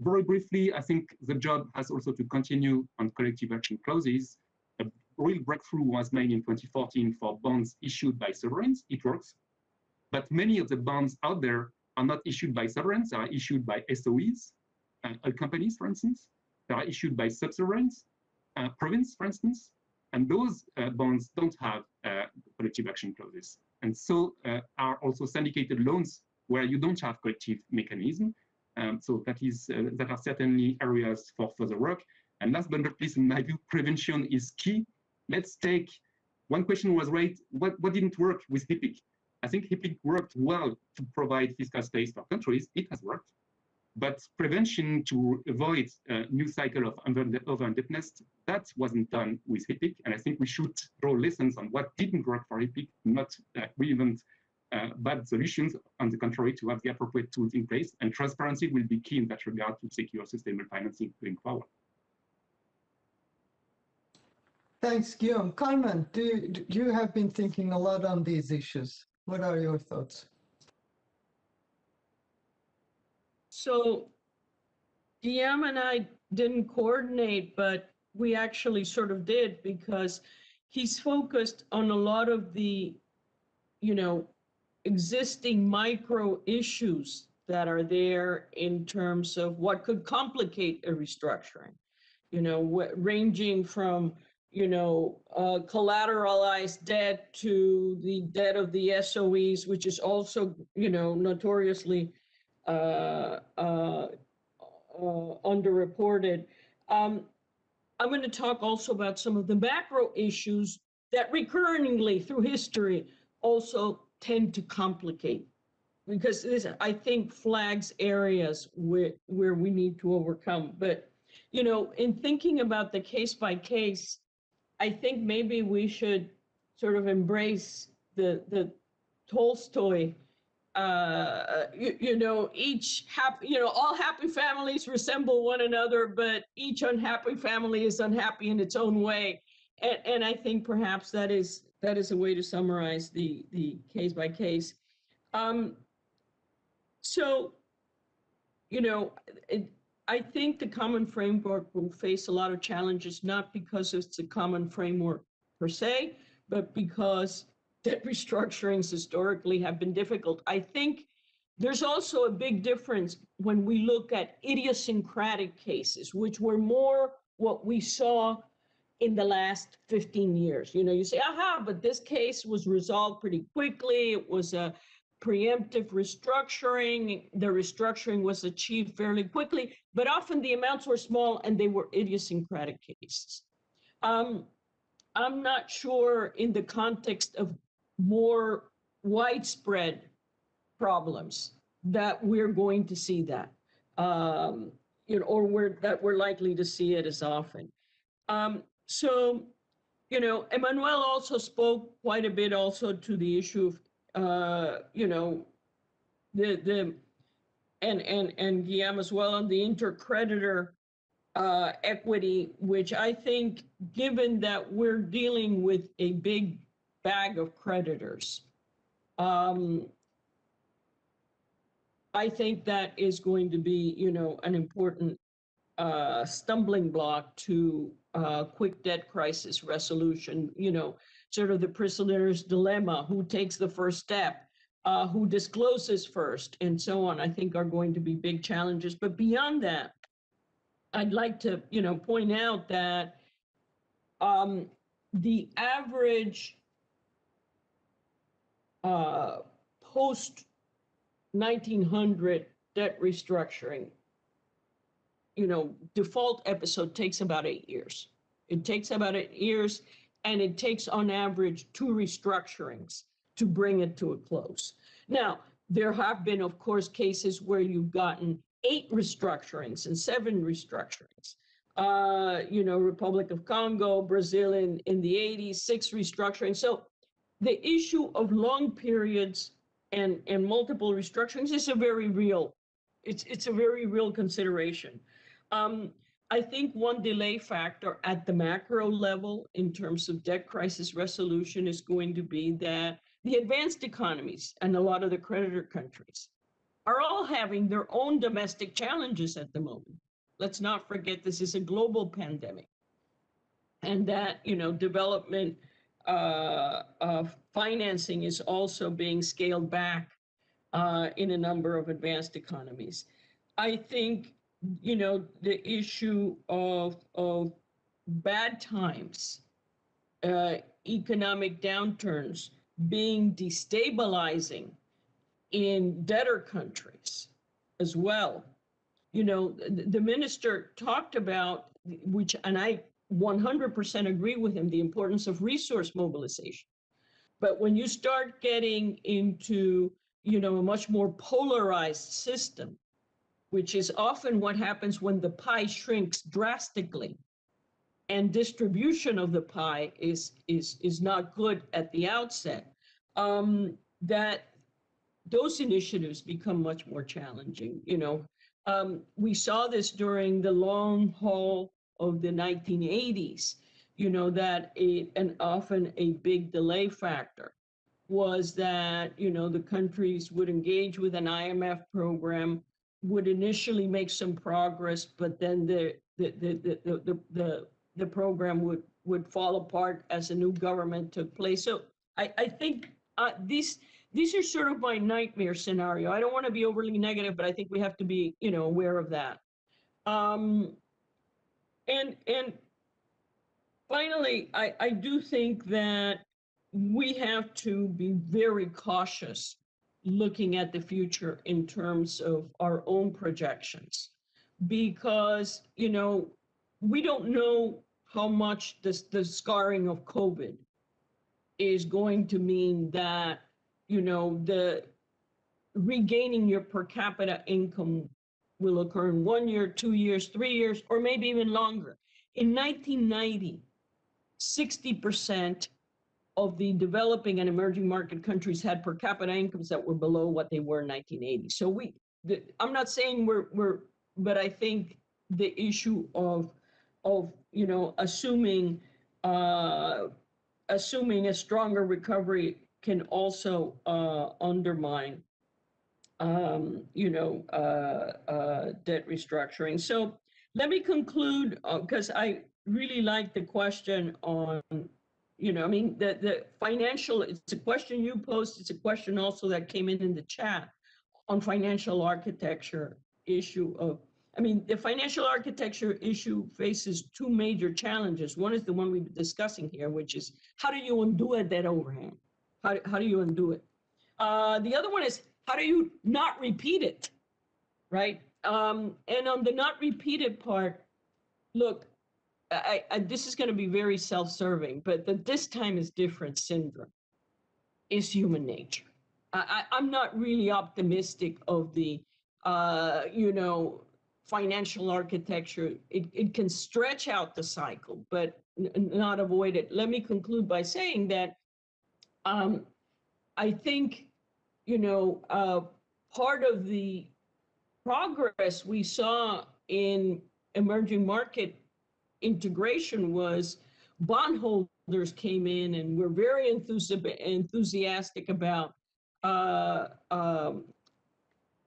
Very briefly, I think the job has also to continue on collective action clauses. A real breakthrough was made in 2014 for bonds issued by sovereigns. It works. But many of the bonds out there are not issued by sovereigns, they are issued by SOEs, oil companies, for instance. They are issued by sub-sovereigns, province, for instance. And those bonds don't have collective action clauses. And so are also syndicated loans where you don't have collective mechanism. So that are certainly areas for further work. And last but not least, in my view, prevention is key. Let's take, one question was raised, what didn't work with HIPIC? I think HIPIC worked well to provide fiscal space for countries, it has worked. But prevention to avoid a new cycle of over-indebtedness, that wasn't done with HIPIC. And I think we should draw lessons on what didn't work for HIPIC, not reinvent bad solutions. On the contrary, to have the appropriate tools in place, and transparency will be key in that regard to secure sustainable financing going forward. Thanks, Guillaume. Carmen, you have been thinking a lot on these issues. What are your thoughts? So Guillaume and I didn't coordinate, but we actually sort of did, because he's focused on a lot of the, existing micro issues that are there in terms of what could complicate a restructuring, ranging from, collateralized debt to the debt of the SOEs, which is also, notoriously underreported. I'm going to talk also about some of the macro issues that recurringly through history also tend to complicate, because this, I think, flags areas where we need to overcome. But, in thinking about the case by case, I think maybe we should sort of embrace the Tolstoy, each happy, all happy families resemble one another, but each unhappy family is unhappy in its own way. And I think perhaps that is a way to summarize the case by case. So, I think the common framework will face a lot of challenges, not because it's a common framework per se, but because debt restructurings historically have been difficult. I think there's also a big difference when we look at idiosyncratic cases, which were more what we saw in the last 15 years. You say, aha, but this case was resolved pretty quickly. It was a preemptive restructuring. The restructuring was achieved fairly quickly, but often the amounts were small and they were idiosyncratic cases. I'm not sure in the context of more widespread problems that we're going to see that, or that we're likely to see it as often. So, Emmanuel also spoke quite a bit also to the issue of, and Guillaume as well, on the intercreditor equity, which I think, given that we're dealing with a big bag of creditors, I think that is going to be, an important stumbling block to quick debt crisis resolution, sort of the prisoner's dilemma, who takes the first step? who discloses first, and so on, I think are going to be big challenges. But beyond that, I'd like to, point out that the average post 1900 debt restructuring, default episode takes about 8 years. It takes about 8 years, and it takes on average 2 restructurings to bring it to a close. Now, there have been, of course, cases where you've gotten 8 restructurings and 7 restructurings. Republic of Congo, Brazil in the 80s, 6 restructurings. So the issue of long periods and multiple restructurings is a very real, it's a very real consideration. I think one delay factor at the macro level in terms of debt crisis resolution is going to be that the advanced economies and a lot of the creditor countries are all having their own domestic challenges at the moment. Let's not forget this is a global pandemic, and that, development financing is also being scaled back in a number of advanced economies. I think, the issue of bad times, economic downturns being destabilizing in debtor countries as well. The minister talked about, which, and I 100% agree with him, the importance of resource mobilization. But when you start getting into, a much more polarized system, which is often what happens when the pie shrinks drastically, and distribution of the pie is not good at the outset, that those initiatives become much more challenging. We saw this during the long haul of the 1980s, that and often a big delay factor was that, the countries would engage with an IMF program, would initially make some progress, but then the program would fall apart as a new government took place. So I think these are sort of my nightmare scenario. I don't want to be overly negative, but I think we have to be, aware of that. And finally, I do think that we have to be very cautious looking at the future in terms of our own projections, because, we don't know how much the scarring of COVID is going to mean that, the regaining your per capita income will occur in 1 year, 2 years, 3 years, or maybe even longer. In 1990, 60% of the developing and emerging market countries had per capita incomes that were below what they were in 1980. So I'm not saying but I think the issue of assuming a stronger recovery can also undermine debt restructuring. So let me conclude, because I really like the question on, the financial, it's a question you posed, it's a question also that came in the chat on financial architecture issue of, the financial architecture issue faces 2 major challenges. One is the one we've been discussing here, which is how do you undo a debt overhang? How do you undo it? The other one is how do you not repeat it, right? And on the not repeated part, look, this is going to be very self-serving, but the this time is different syndrome is human nature. I'm not really optimistic of the, financial architecture. It can stretch out the cycle, but not avoid it. Let me conclude by saying that I think, part of the progress we saw in emerging market integration was bondholders came in and were very enthusiastic about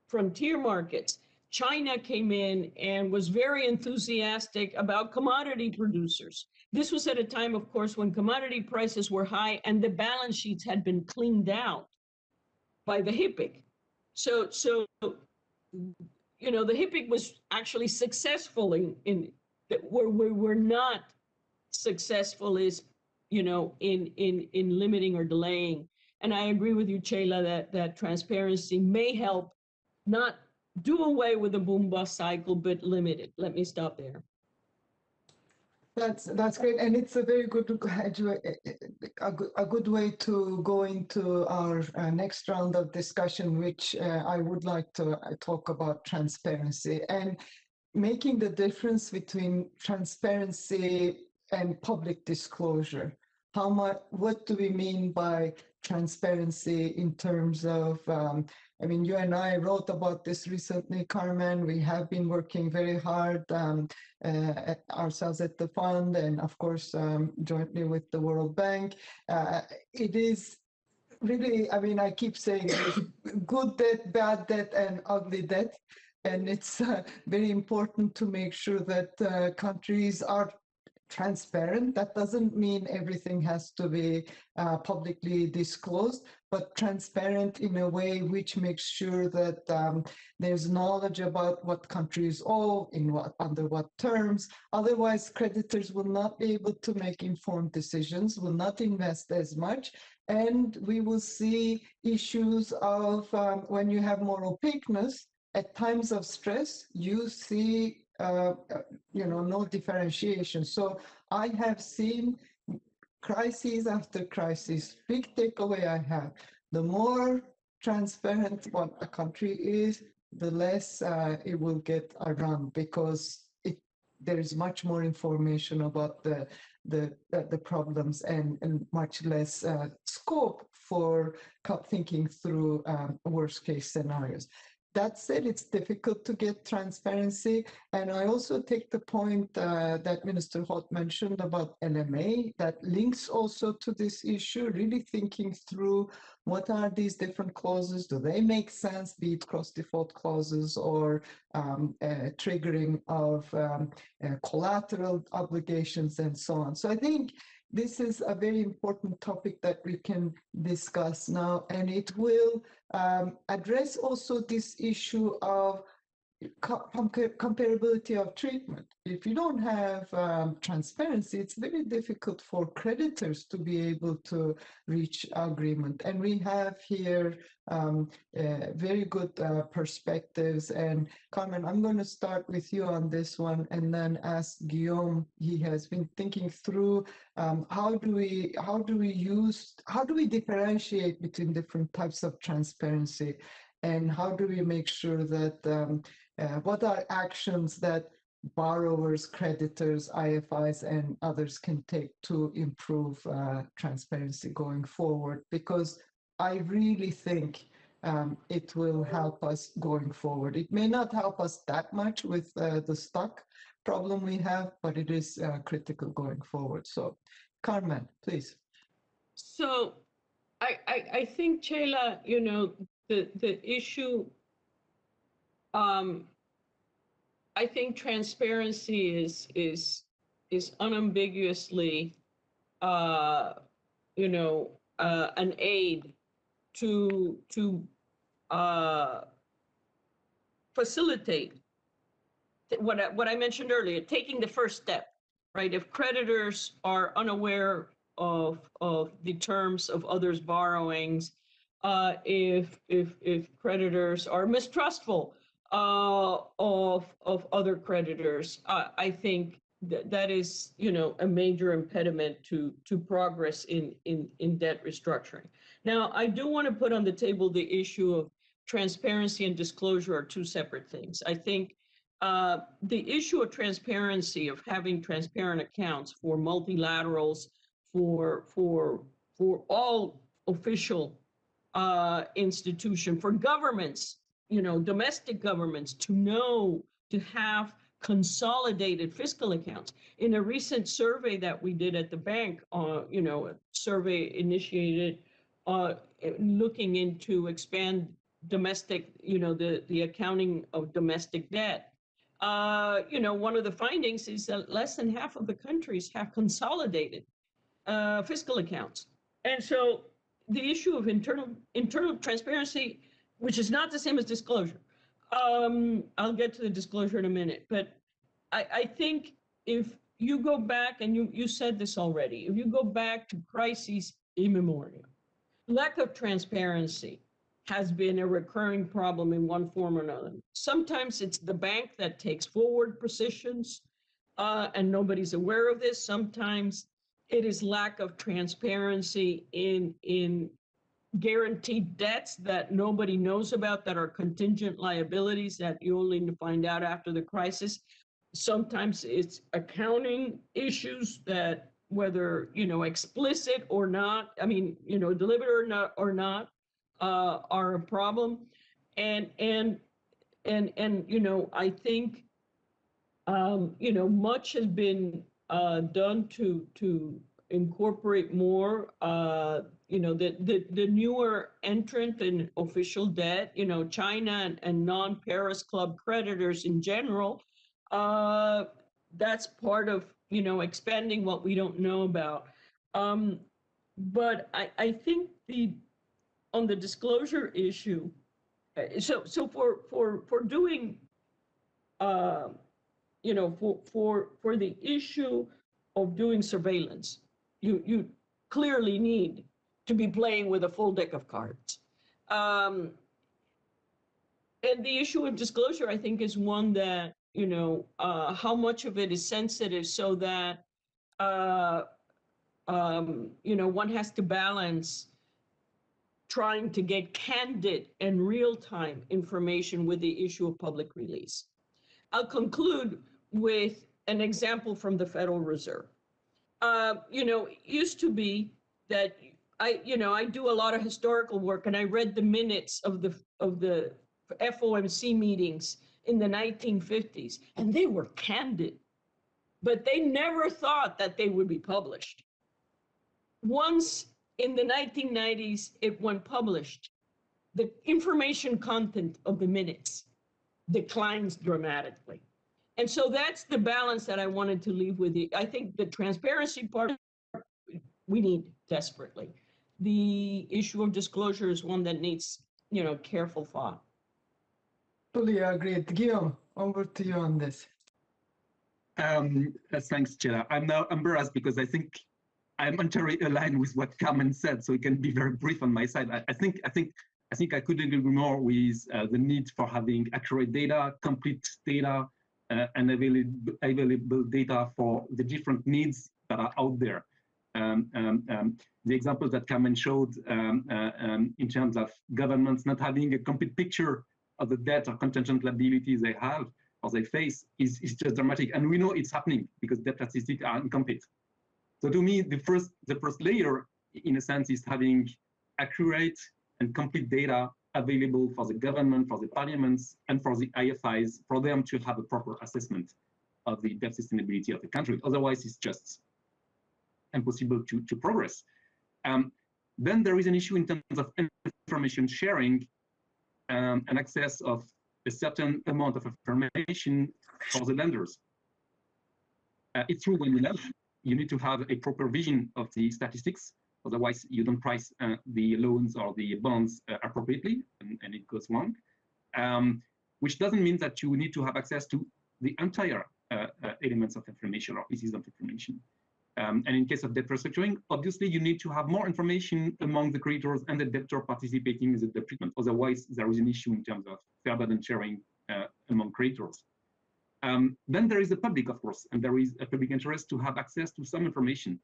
frontier markets. China came in and was very enthusiastic about commodity producers. This was at a time, of course, when commodity prices were high and the balance sheets had been cleaned out. by the HIPC. So the HIPC was actually successful in where we're not successful is, in limiting or delaying. And I agree with you, Ceyla, that transparency may help not do away with the boom bust cycle, but limit it. Let me stop there. That's great, and it's a very good a good way to go into our next round of discussion, which I would like to talk about transparency and making the difference between transparency and public disclosure. What do we mean by transparency in terms of, I mean, you and I wrote about this recently, Carmen. We have been working very hard ourselves at the fund and, of course, jointly with the World Bank. It is really, I mean, I keep saying there's good debt, bad debt, and ugly debt. And it's very important to make sure that countries are transparent. That doesn't mean everything has to be publicly disclosed, but transparent in a way which makes sure that there's knowledge about what countries owe, under what terms. Otherwise, creditors will not be able to make informed decisions, will not invest as much, and we will see issues of when you have more opaqueness. At times of stress, you see, no differentiation. So I have seen crises after crisis. Big takeaway I have: the more transparent what a country is, the less it will get run, because there is much more information about the problems and much less scope for thinking through worst case scenarios. That said, it's difficult to get transparency. And I also take the point that Minister Hott mentioned about LMA, that links also to this issue, really thinking through what are these different clauses, do they make sense, be it cross-default clauses or triggering of collateral obligations and so on. So I think this is a very important topic that we can discuss now, and it will address also this issue of comparability of treatment. If you don't have transparency, it's very difficult for creditors to be able to reach agreement. And we have here very good perspectives. And Carmen, I'm going to start with you on this one, and then ask Guillaume. He has been thinking through how do we differentiate between different types of transparency, and how do we make sure that what are actions that borrowers, creditors, IFIs, and others can take to improve transparency going forward? Because I really think it will help us going forward. It may not help us that much with the stock problem we have, but it is critical going forward. So, Carmen, please. So I think, Ceyla, the issue, I think transparency is unambiguously, an aid to facilitate what I mentioned earlier, taking the first step, right? If creditors are unaware of the terms of others' borrowings, if creditors are mistrustful of other creditors, I think that is, a major impediment to progress in debt restructuring. Now, I do want to put on the table the issue of transparency and disclosure are two separate things. I think the issue of transparency, of having transparent accounts for multilaterals, for all official institution, for governments, domestic governments to have consolidated fiscal accounts. In a recent survey that we did at the bank, a survey initiated looking into expand domestic, the accounting of domestic debt. One of the findings is that less than half of the countries have consolidated fiscal accounts. And so the issue of internal transparency, which is not the same as disclosure. I'll get to the disclosure in a minute, but I think if you go back, and you said this already, if you go back to crises immemorial, lack of transparency has been a recurring problem in one form or another. Sometimes it's the bank that takes forward positions and nobody's aware of this. Sometimes it is lack of transparency in guaranteed debts that nobody knows about, that are contingent liabilities that you only find out after the crisis. Sometimes it's accounting issues that, whether, explicit or not, deliberate or not, are a problem. And I think, much has been done to incorporate more, the newer entrant in official debt, China and non-Paris Club creditors in general. That's part of, expanding what we don't know about. But I think on the disclosure issue, so for doing, for the issue of doing surveillance, you clearly need to be playing with a full deck of cards. And the issue of disclosure, I think, is one that, how much of it is sensitive, so that, one has to balance trying to get candid and real-time information with the issue of public release. I'll conclude with an example from the Federal Reserve. It used to be that I do a lot of historical work, and I read the minutes of the FOMC meetings in the 1950s, and they were candid, but they never thought that they would be published. Once in the 1990s, it went published, the information content of the minutes declines dramatically. And so that's the balance that I wanted to leave with you. I think the transparency part we need desperately. The issue of disclosure is one that needs, careful thought. Fully agreed. Guillaume, over to you on this. Thanks, Ceyla. I'm now embarrassed because I think I'm entirely aligned with what Carmen said, so it can be very brief on my side. I think I couldn't agree more with the need for having accurate data, complete data, and available data for the different needs that are out there. The example that Carmen showed in terms of governments not having a complete picture of the debt or contingent liabilities they have or they face is just dramatic. And we know it's happening because debt statistics are incomplete. So to me, the first layer, in a sense, is having accurate and complete data available for the government, for the parliaments, and for the IFIs, for them to have a proper assessment of the debt sustainability of the country. Otherwise, it's just impossible to progress. Then there is an issue in terms of information sharing and access of a certain amount of information for the lenders. It's true, when you lend, you need to have a proper vision of the statistics. Otherwise, you don't price the loans or the bonds appropriately, and it goes wrong. Which doesn't mean that you need to have access to the entire elements of information or pieces of information. And in case of debt restructuring, obviously, you need to have more information among the creditors and the debtor participating in the debt treatment. Otherwise, there is an issue in terms of fair burden sharing among creditors. Then there is the public, of course, and there is a public interest to have access to some information.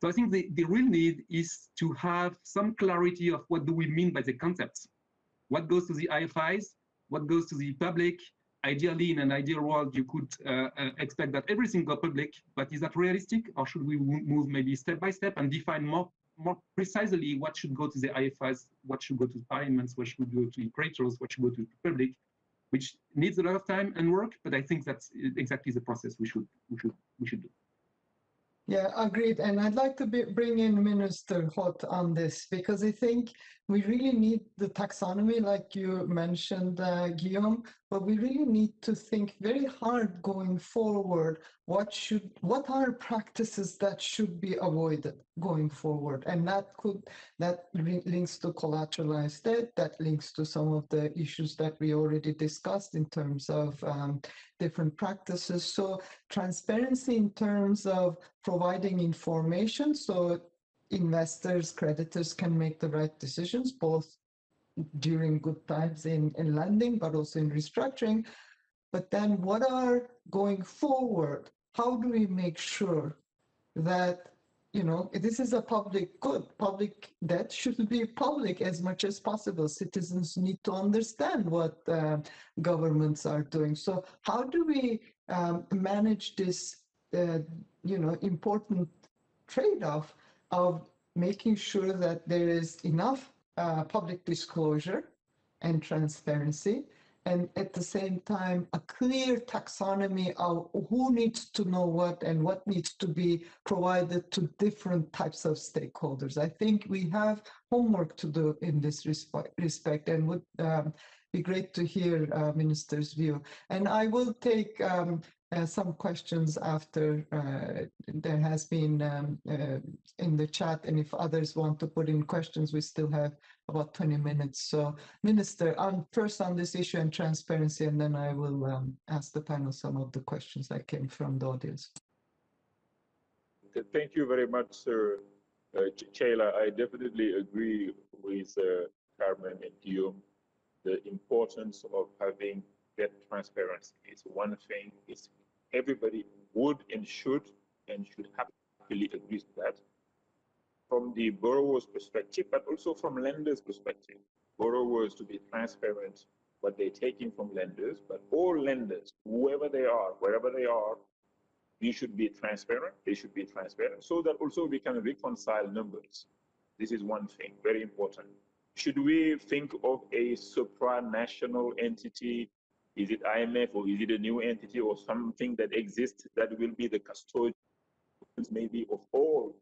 So I think the real need is to have some clarity of what do we mean by the concepts. What goes to the IFIs, what goes to the public. Ideally, in an ideal world, you could expect that everything go public, but is that realistic? Or should we move maybe step by step and define more precisely what should go to the IFIs, what should go to parliaments, what should go to creditors, what should go to the public, which needs a lot of time and work, but I think that's exactly the process we should do. Yeah, agreed. And I'd like to bring in Minister Hott on this, because I think we really need the taxonomy, like you mentioned, Guillaume, but we really need to think very hard going forward. What are practices that should be avoided going forward? And that links to collateralized debt, that links to some of the issues that we already discussed in terms of different practices. So transparency in terms of providing information, so investors, creditors can make the right decisions, both during good times in lending, but also in restructuring. But then what are going forward? How do we make sure that, this is a public good? Public debt should be public as much as possible. Citizens need to understand what governments are doing. So how do we manage this, important trade-off of making sure that there is enough public disclosure and transparency, and at the same time, a clear taxonomy of who needs to know what and what needs to be provided to different types of stakeholders. I think we have homework to do in this respect, and would be great to hear Minister's view. And I will take some questions after there has been in the chat, and if others want to put in questions, we still have about 20 minutes. So, Minister, first on this issue and transparency, and then I will ask the panel some of the questions that came from the audience. Thank you very much, sir. Ceyla, I definitely agree with Carmen and Guillaume. The importance of having debt transparency is one thing. It's everybody would and should happily agree to that. From the borrower's perspective, but also from lenders' perspective. Borrowers to be transparent what they're taking from lenders, but all lenders, whoever they are, wherever they are, we should be transparent. They should be transparent so that also we can reconcile numbers. This is one thing, very important. Should we think of a supranational entity? Is it IMF, or is it a new entity, or something that exists that will be the custodians maybe of all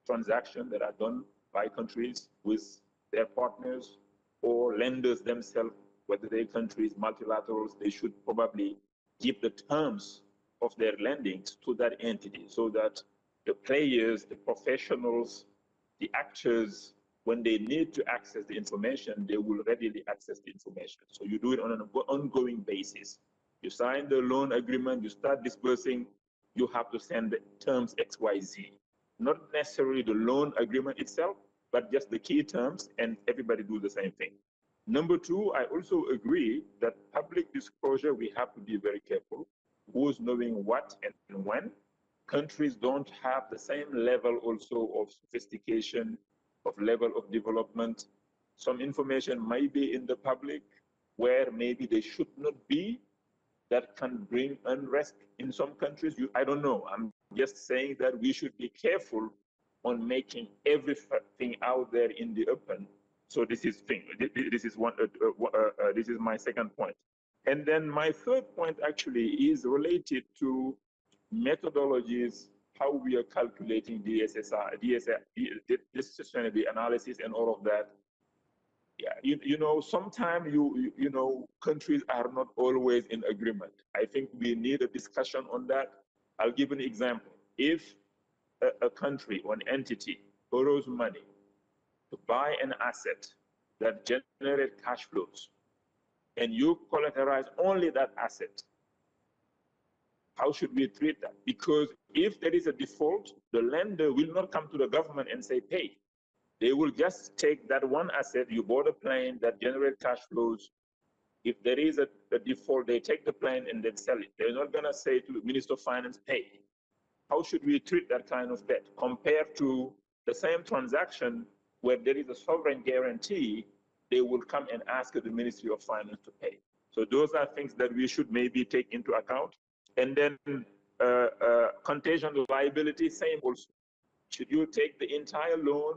transactions that are done by countries with their partners or lenders themselves, whether they're countries, multilaterals? They should probably give the terms of their lendings to that entity so that the players, the professionals, the actors, when they need to access the information, they will readily access the information. So you do it on an ongoing basis. You sign the loan agreement, you start disbursing, you have to send the terms XYZ. Not necessarily the loan agreement itself, but just the key terms, and everybody do the same thing. Number two, I also agree that public disclosure, we have to be very careful. Who's knowing what and when? Countries don't have the same level also of sophistication, of level of development. Some information might be in the public where maybe they should not be. That can bring unrest in some countries. I don't know. I'm just saying that we should be careful on making everything out there in the open. So this is this is my second point. And then my third point actually is related to methodologies, how we are calculating DSSR, the sustainability analysis and all of that. Yeah, sometimes countries are not always in agreement. I think we need a discussion on that. I'll give an example. If a country or an entity borrows money to buy an asset that generates cash flows, and you collateralize only that asset, how should we treat that? Because if there is a default, the lender will not come to the government and say, pay. They will just take that one asset. You bought a plane that generates cash flows. If there is a default, they take the plane and then sell it. They're not going to say to the Minister of Finance, pay. How should we treat that kind of debt compared to the same transaction where there is a sovereign guarantee? They will come and ask the Ministry of Finance to pay. So those are things that we should maybe take into account. And then contagion liability, same also. Should you take the entire loan?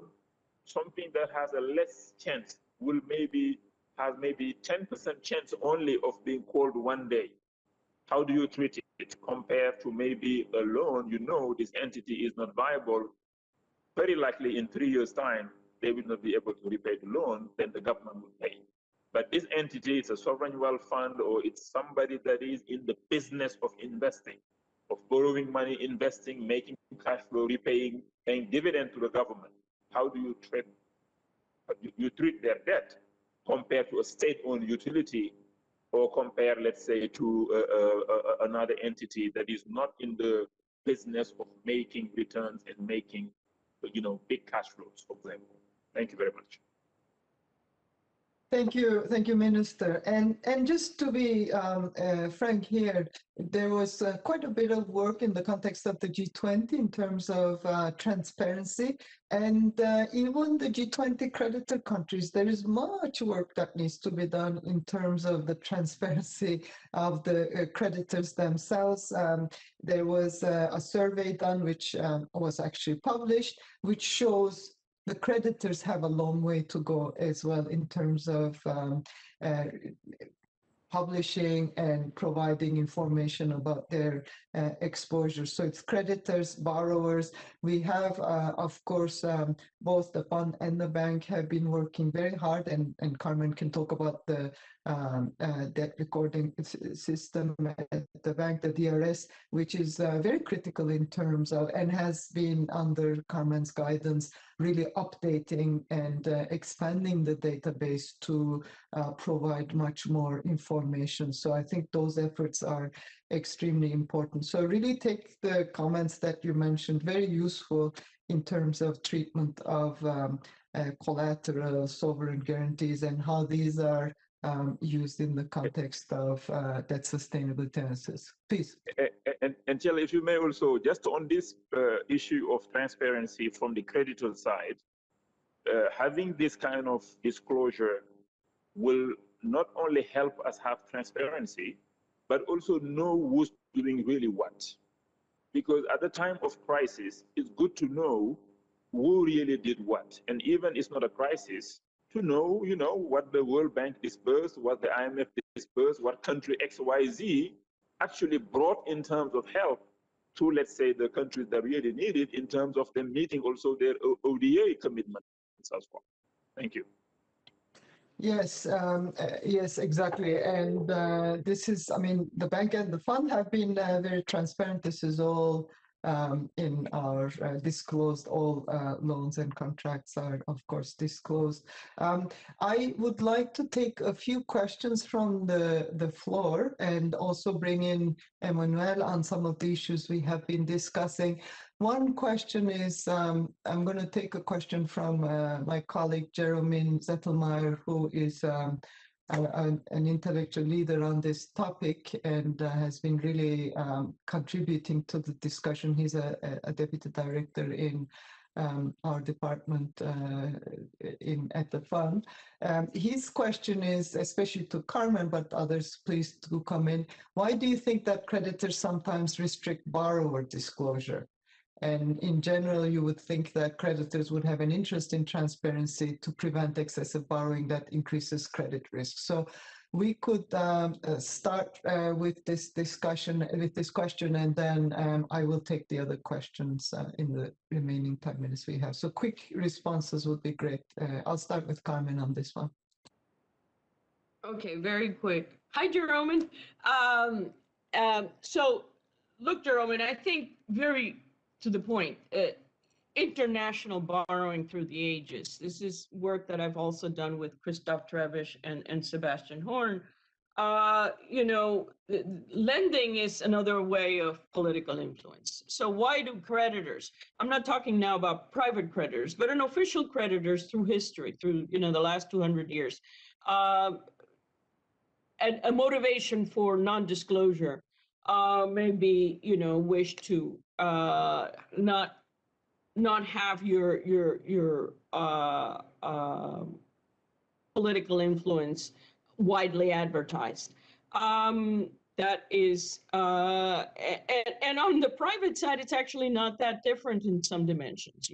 Something that has a less chance will has maybe 10% chance only of being called one day. How do you treat it compared to maybe a loan? This entity is not viable. Very likely in 3 years' time, they will not be able to repay the loan, then the government will pay. But this entity is a sovereign wealth fund, or it's somebody that is in the business of investing, of borrowing money, investing, making cash flow, repaying, paying dividend to the government. How do you treat their debt compared to a state-owned utility, or compare, let's say, to another entity that is not in the business of making returns and making, big cash flows, for example? Thank you very much. Thank you, Minister. And just to be frank here, there was quite a bit of work in the context of the G20 in terms of transparency. And even the G20 creditor countries, there is much work that needs to be done in terms of the transparency of the creditors themselves. There was a survey done, which was actually published, which shows the creditors have a long way to go as well in terms of publishing and providing information about their exposure. So it's creditors, borrowers. We have, of course, both the fund and the bank have been working very hard, and Carmen can talk about the debt recording system at the bank, the DRS, which is very critical in terms of, and has been under Carmen's guidance, really updating and expanding the database to provide much more information. So I think those efforts are extremely important. So really take the comments that you mentioned, very useful in terms of treatment of collateral, sovereign guarantees, and how these are used in the context of debt sustainability analysis. Please. And Ceyla, if you may also, just on this issue of transparency from the creditor side, having this kind of disclosure will not only help us have transparency, but also know who's doing really what. Because at the time of crisis, it's good to know who really did what. And even it's not a crisis, to know, what the World Bank dispersed, what the IMF dispersed, what country XYZ actually brought in terms of help to, let's say, the countries that really need it, in terms of them meeting also their ODA commitments as well. Thank you. Yes, yes, exactly. And this is, the bank and the fund have been very transparent. This is all in our disclosed, all loans and contracts are, of course, disclosed. I would like to take a few questions from the floor and also bring in Emmanuel on some of the issues we have been discussing. One question is, I'm going to take a question from my colleague, Jerome Zettelmeyer, who is an intellectual leader on this topic and has been really contributing to the discussion. He's a deputy director in our department at the fund. His question is, especially to Carmen, but others please do come in, why do you think that creditors sometimes restrict borrower disclosure? And in general, you would think that creditors would have an interest in transparency to prevent excessive borrowing that increases credit risk. So we could start with this discussion, with this question, and then I will take the other questions in the remaining 10 minutes we have. So quick responses would be great. I'll start with Carmen on this one. Okay, very quick. Hi, Jerome. So look, Jerome, I think very to the point, international borrowing through the ages. This is work that I've also done with Christoph Trevish and Sebastian Horn. Lending is another way of political influence. So why do creditors, I'm not talking now about private creditors, but official creditors through history, through the last 200 years, and a motivation for non-disclosure maybe wish to not have your political influence widely advertised. That is, and on the private side, it's actually not that different in some dimensions.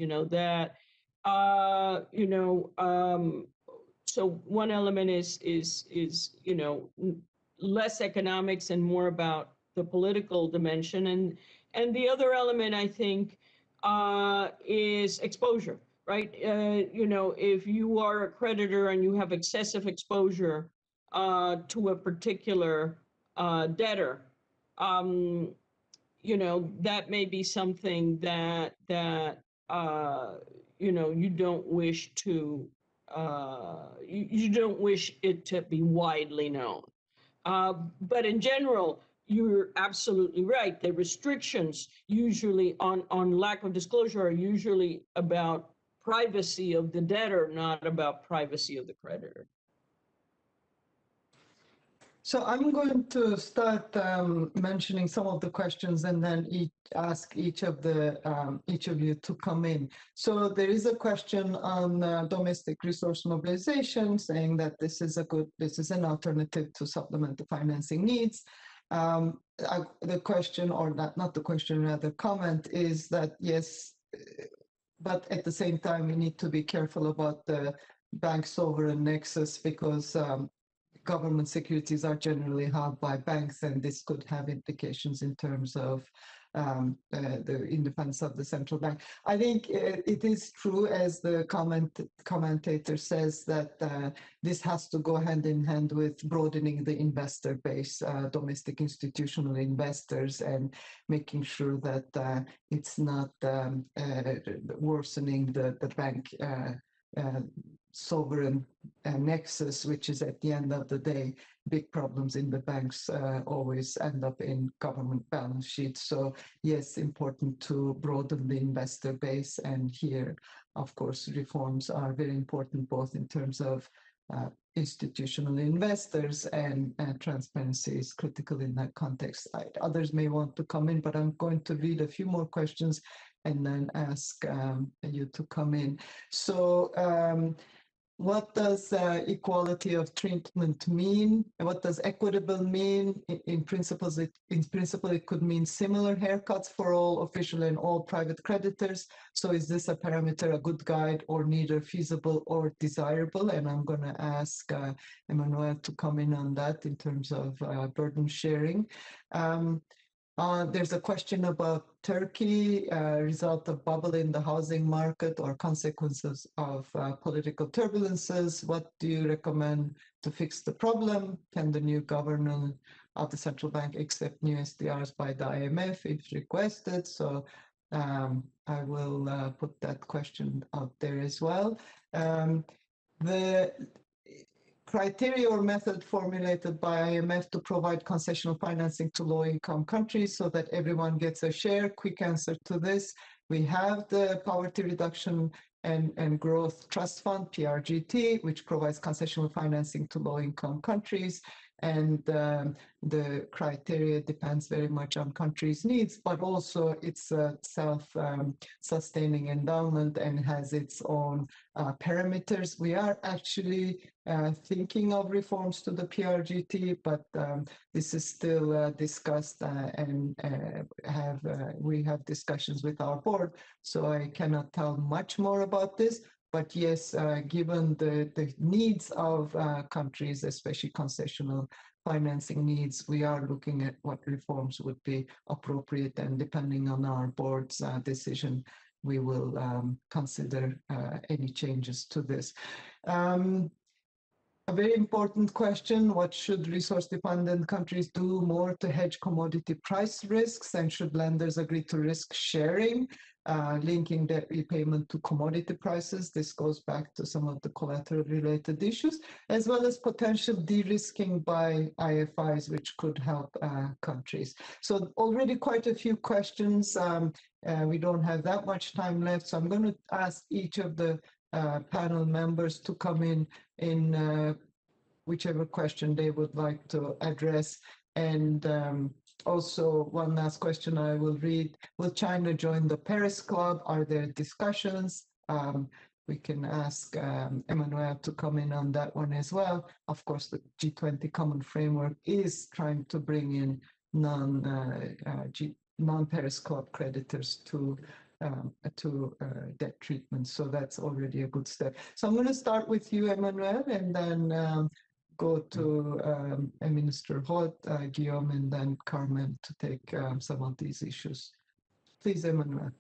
So one element is less economics and more about the political dimension, and the other element, I think, is exposure. right? If you are a creditor and you have excessive exposure to a particular debtor, that may be something that you don't wish to you don't wish it to be widely known. But in general, you're absolutely right. The restrictions usually on lack of disclosure are usually about privacy of the debtor, not about privacy of the creditor. So I'm going to start mentioning some of the questions and then ask each of you to come in. So there is a question on domestic resource mobilization, saying that this is an alternative to supplement the financing needs. The question, or not the question, rather comment, is that yes, but at the same time we need to be careful about the bank sovereign nexus, because government securities are generally held by banks, and this could have implications in terms of the independence of the central bank. I think it is true, as the commentator says, that this has to go hand in hand with broadening the investor base, domestic institutional investors, and making sure that it's not worsening the bank sovereign nexus, which is at the end of the day, big problems in the banks always end up in government balance sheets. So yes, important to broaden the investor base, and here, of course, reforms are very important, both in terms of institutional investors, and transparency is critical in that context. Others may want to come in, but I'm going to read a few more questions and then ask you to come in. So what does equality of treatment mean? What does equitable mean? In principle, it could mean similar haircuts for all official and all private creditors. So is this a parameter, a good guide, or neither feasible or desirable? And I'm going to ask Emmanuel to come in on that in terms of burden sharing. There's a question about Turkey, result of bubble in the housing market or consequences of political turbulences. What do you recommend to fix the problem? Can the new governor of the central bank accept new SDRs by the IMF if requested? So I will put that question out there as well. The criteria or method formulated by IMF to provide concessional financing to low-income countries so that everyone gets a share. Quick answer to this: we have the Poverty Reduction and Growth Trust Fund, PRGT, which provides concessional financing to low-income countries. And the criteria depends very much on countries' needs, but also it's a self-sustaining endowment and has its own parameters. We are actually thinking of reforms to the PRGT, but this is still discussed, and we have discussions with our board, so I cannot tell much more about this. But yes, given the needs of countries, especially concessional financing needs, we are looking at what reforms would be appropriate, and depending on our board's decision, we will consider any changes to this. A very important question: what should resource-dependent countries do more to hedge commodity price risks, and should lenders agree to risk sharing, linking debt repayment to commodity prices? This goes back to some of the collateral-related issues, as well as potential de-risking by IFIs, which could help countries. So already quite a few questions. We don't have that much time left, so I'm going to ask each of the panel members to come in whichever question they would like to address. And also, one last question I will read: will China join the Paris Club? Are there discussions? We can ask Emmanuel to come in on that one as well. Of course, the G20 Common Framework is trying to bring in non-Paris Club creditors to debt treatment. So that's already a good step. So I'm going to start with you, Emmanuel, and then go to Minister Hott, Guillaume, and then Carmen to take some of these issues. Please, Emmanuel.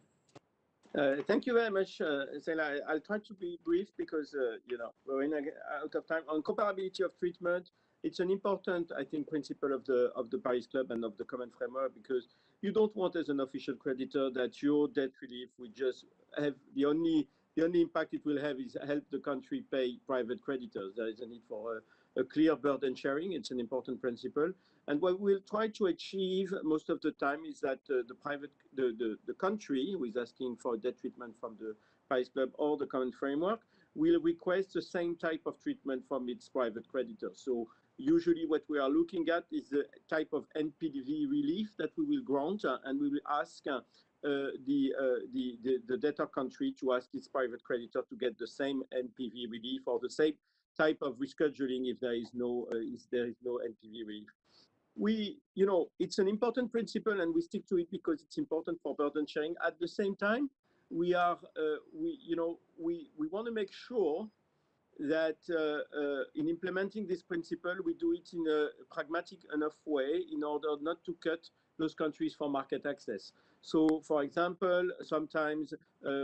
Thank you very much, Ceyla. I'll try to be brief because we're out of time. On comparability of treatment, it's an important, I think, principle of the Paris Club and of the common framework, because you don't want, as an official creditor, that your debt relief will just have the only impact it will have is help the country pay private creditors. There is a need for a clear burden sharing. It's an important principle. And what we'll try to achieve most of the time is that the country who is asking for debt treatment from the Paris Club or the common framework will request the same type of treatment from its private creditors. So usually what we are looking at is the type of NPV relief that we will grant, and we will ask the debtor country to ask its private creditor to get the same NPV relief or the same type of rescheduling if there is no NPV relief. It's an important principle, and we stick to it because it's important for burden sharing. At the same time, we want to make sure that in implementing this principle, we do it in a pragmatic enough way in order not to cut those countries for market access. So, for example, sometimes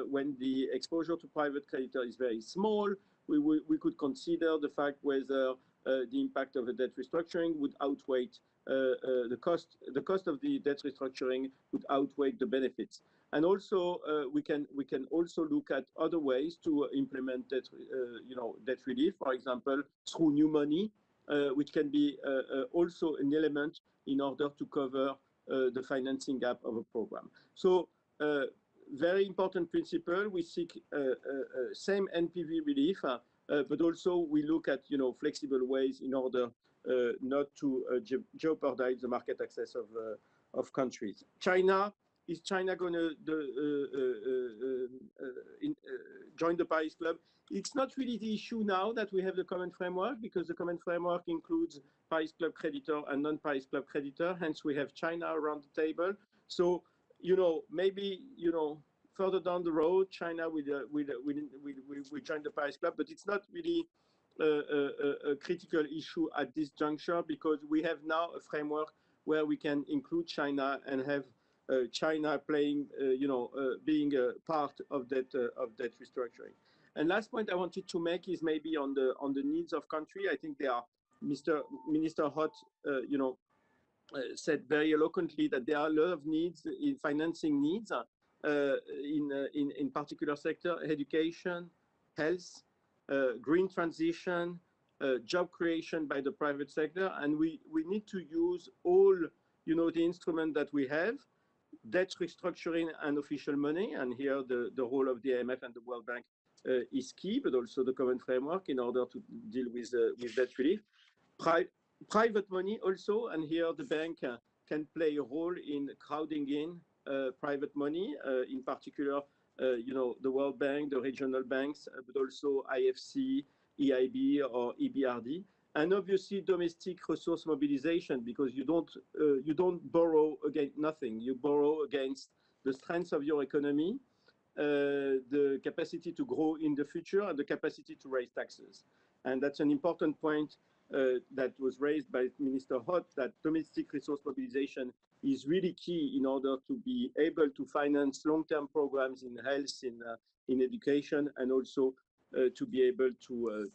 when the exposure to private creditor is very small, we could consider the fact whether the impact of a debt restructuring would outweigh the cost of the debt restructuring would outweigh the benefits. And also, we can also look at other ways to implement debt relief, for example, through new money, which can be also an element in order to cover the financing gap of a program. So, very important principle. We seek same NPV relief, but also we look at flexible ways in order not to jeopardize the market access of countries. Is China going to join the Paris Club? It's not really the issue now that we have the common framework, because the common framework includes Paris Club creditor and non-Paris Club creditor. Hence, we have China around the table. So, maybe, further down the road, China will join the Paris Club, but it's not really a critical issue at this juncture, because we have now a framework where we can include China and have China playing, being a part of that restructuring. And last point I wanted to make is maybe on the needs of country. I think Minister Hott, said very eloquently that there are a lot of needs in financing needs in particular sector: education, health, green transition, job creation by the private sector, and we need to use all the instruments that we have. Debt restructuring and official money, and here the role of the IMF and the World Bank is key, but also the common framework in order to deal with debt relief. Private money also, and here the bank can play a role in crowding in private money, in particular, the World Bank, the regional banks, but also IFC, EIB, or EBRD. And obviously domestic resource mobilization, because you don't borrow against nothing. You borrow against the strength of your economy, the capacity to grow in the future, and the capacity to raise taxes. And that's an important point that was raised by Minister Hott, that domestic resource mobilization is really key in order to be able to finance long-term programs in health, in education, and also to be able to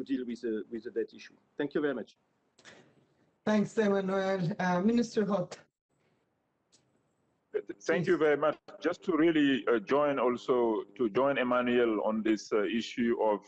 deal with the debt issue. Thank you very much. Thanks, Emmanuel. Minister Hott. Thank you very much. Just to really join Emmanuel on this issue of,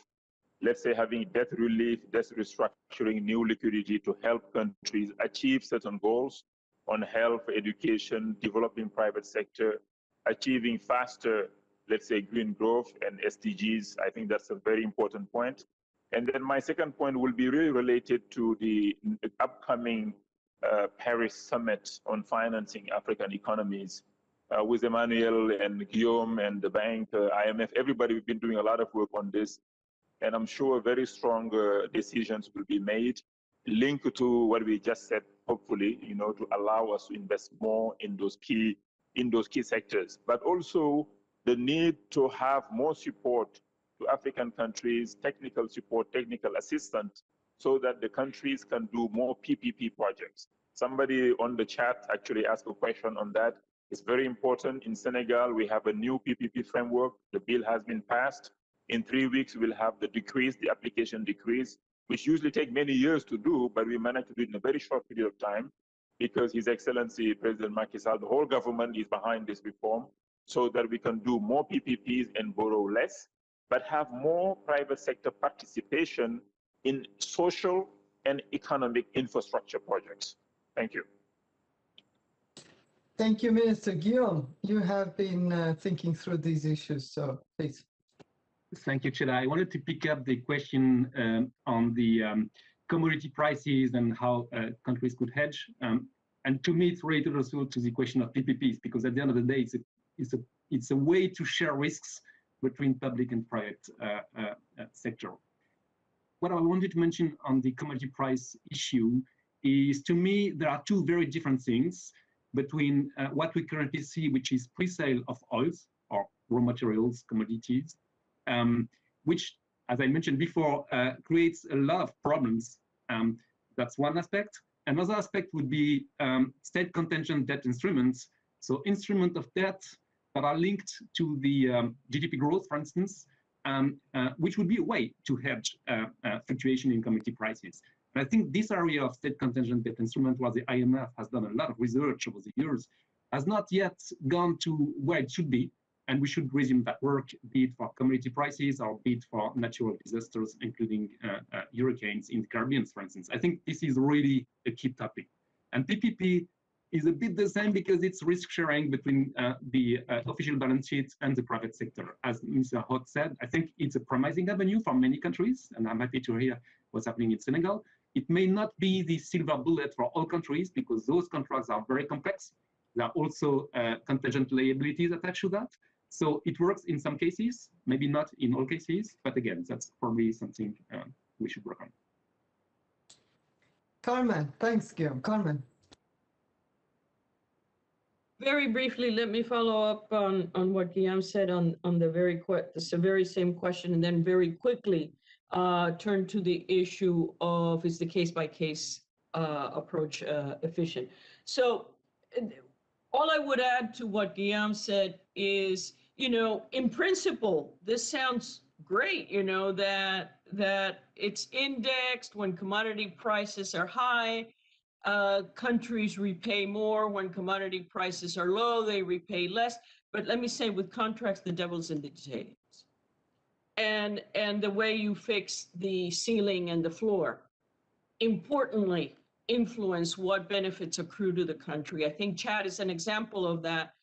let's say, having debt relief, debt restructuring, new liquidity to help countries achieve certain goals on health, education, developing private sector, achieving faster, let's say, green growth and SDGs. I think that's a very important point. And then my second point will be really related to the upcoming Paris Summit on financing African economies with Emmanuel and Guillaume and the bank, IMF, everybody. We've been doing a lot of work on this. And I'm sure very strong decisions will be made linked to what we just said, hopefully, to allow us to invest more in those key sectors. But also the need to have more support to African countries, technical support, technical assistance, so that the countries can do more PPP projects. Somebody on the chat actually asked a question on that. It's very important. In Senegal, we have a new PPP framework. The bill has been passed. In 3 weeks, we'll have the decrease, the application decrease, which usually take many years to do, but we managed to do it in a very short period of time because His Excellency President Macky Sall, the whole government is behind this reform so that we can do more PPPs and borrow less, but have more private sector participation in social and economic infrastructure projects. Thank you. Thank you, Minister. Guillaume, you have been thinking through these issues, so please. Thank you, Ceyla. I wanted to pick up the question on the commodity prices and how countries could hedge. And to me, it's related also to the question of PPPs, because at the end of the day, it's a way to share risks between public and private sector. What I wanted to mention on the commodity price issue is, to me, there are two very different things between what we currently see, which is pre-sale of oils or raw materials, commodities, which, as I mentioned before, creates a lot of problems. That's one aspect. Another aspect would be state contingent debt instruments. So instruments of debt that are linked to the GDP growth, for instance, which would be a way to hedge fluctuation in commodity prices. And I think this area of state contingent debt instrument, where the IMF has done a lot of research over the years, has not yet gone to where it should be. And we should resume that work, be it for commodity prices or be it for natural disasters, including hurricanes in the Caribbean, for instance. I think this is really a key topic. And PPP is a bit the same because it's risk sharing between the official balance sheet and the private sector. As Mr. Hott said, I think it's a promising avenue for many countries, and I'm happy to hear what's happening in Senegal. It may not be the silver bullet for all countries because those contracts are very complex. There are also contingent liabilities attached to that. So it works in some cases, maybe not in all cases, but again, that's probably something we should work on. Carmen, thanks, Guillaume. Carmen. Very briefly, let me follow up on what Guillaume said on the very same question, and then very quickly turn to the issue of, is the case-by-case approach efficient? So all I would add to what Guillaume said is, in principle, this sounds great, that it's indexed when commodity prices are high. Countries repay more when commodity prices are low, they repay less. But let me say, with contracts, the devil's in the details. And the way you fix the ceiling and the floor, importantly, influence what benefits accrue to the country. I think Chad is an example of that,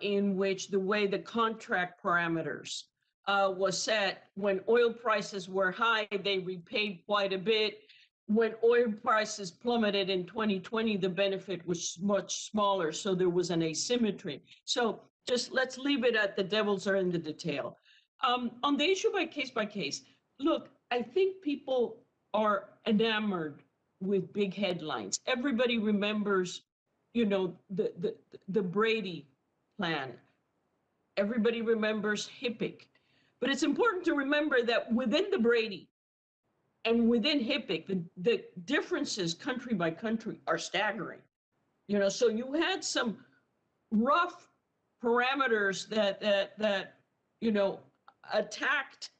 in which the way the contract parameters was set, when oil prices were high, they repaid quite a bit. When oil prices plummeted in 2020, the benefit was much smaller, so there was an asymmetry. So just let's leave it at the devils are in the detail. On the issue by case, look, I think people are enamored with big headlines. Everybody remembers, the Brady plan. Everybody remembers HIPC. But it's important to remember that within the Brady and within HIPC, the differences country by country are staggering. So you had some rough parameters that attacked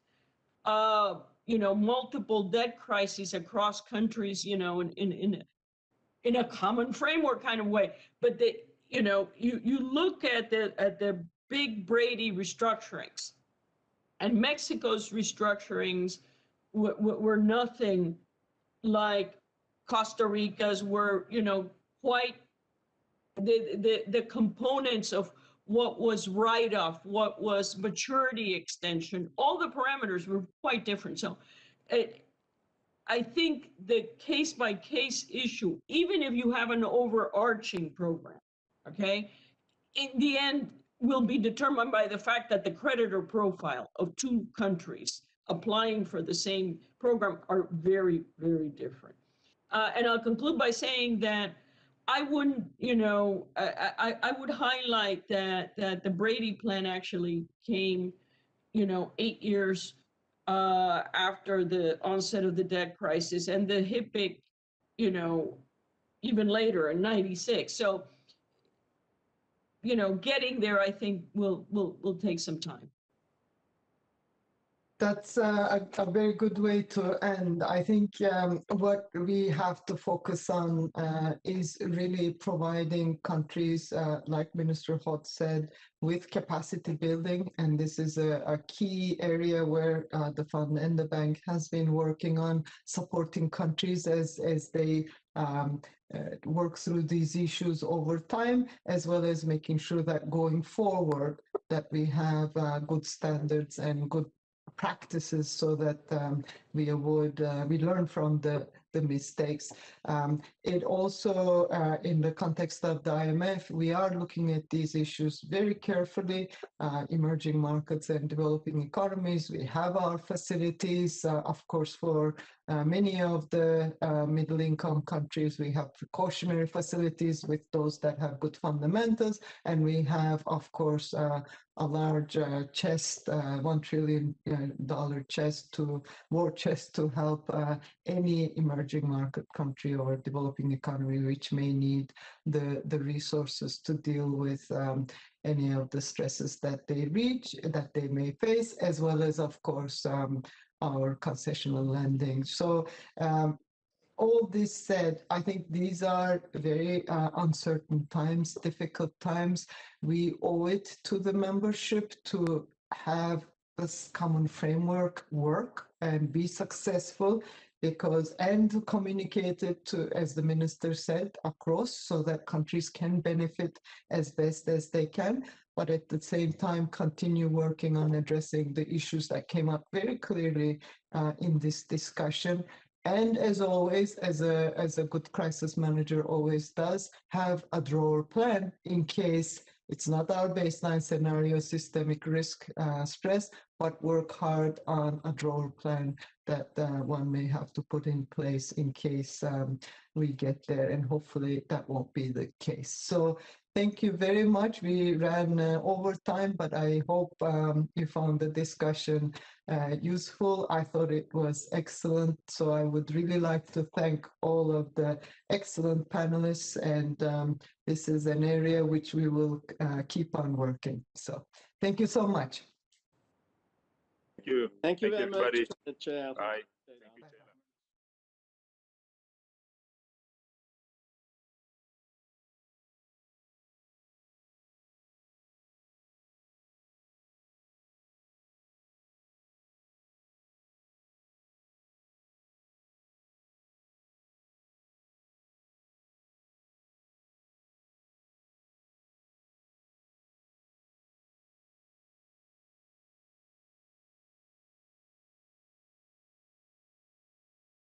multiple debt crises across countries, in a common framework kind of way. But you look at the big Brady restructurings, and Mexico's restructurings were nothing like Costa Rica's, were quite the components of what was write-off, what was maturity extension, all the parameters were quite different. So I think the case-by-case issue, even if you have an overarching program, okay, in the end will be determined by the fact that the creditor profile of two countries applying for the same program are very, very different. And I'll conclude by saying that I wouldn't, I would highlight that the Brady plan actually came, 8 years after the onset of the debt crisis, and the HIPC, 'Pic, even later in 96. So, getting there, I think, will take some time. That's a very good way to end. I think what we have to focus on is really providing countries, like Minister Hott said, with capacity building. And this is a key area where the fund and the bank has been working on supporting countries as they work through these issues over time, as well as making sure that going forward that we have good standards and good practices so that we learn from the mistakes. It also, in the context of the IMF, we are looking at these issues very carefully, emerging markets and developing economies. We have our facilities, of course, for many of the middle-income countries. We have precautionary facilities with those that have good fundamentals, and we have, of course, a large chest, $1 trillion war chest to help any emerging market country or developing economy which may need the resources to deal with any of the stresses that they may face, as well as, of course, our concessional lending. So all this said, I think these are very uncertain times, difficult times. We owe it to the membership to have this common framework work and be successful, and to communicate it to, as the minister said, across so that countries can benefit as best as they can, but at the same time continue working on addressing the issues that came up very clearly in this discussion. And as always, as a good crisis manager always does, have a drawer plan in case it's not our baseline scenario, systemic risk stress, but work hard on a drawer plan that one may have to put in place in case we get there, and hopefully that won't be the case. So thank you very much. We ran over time, but I hope you found the discussion useful. I thought it was excellent. So I would really like to thank all of the excellent panelists, and this is an area which we will keep on working. So thank you so much. Thank you. Thank you very everybody. much, Chair. Bye.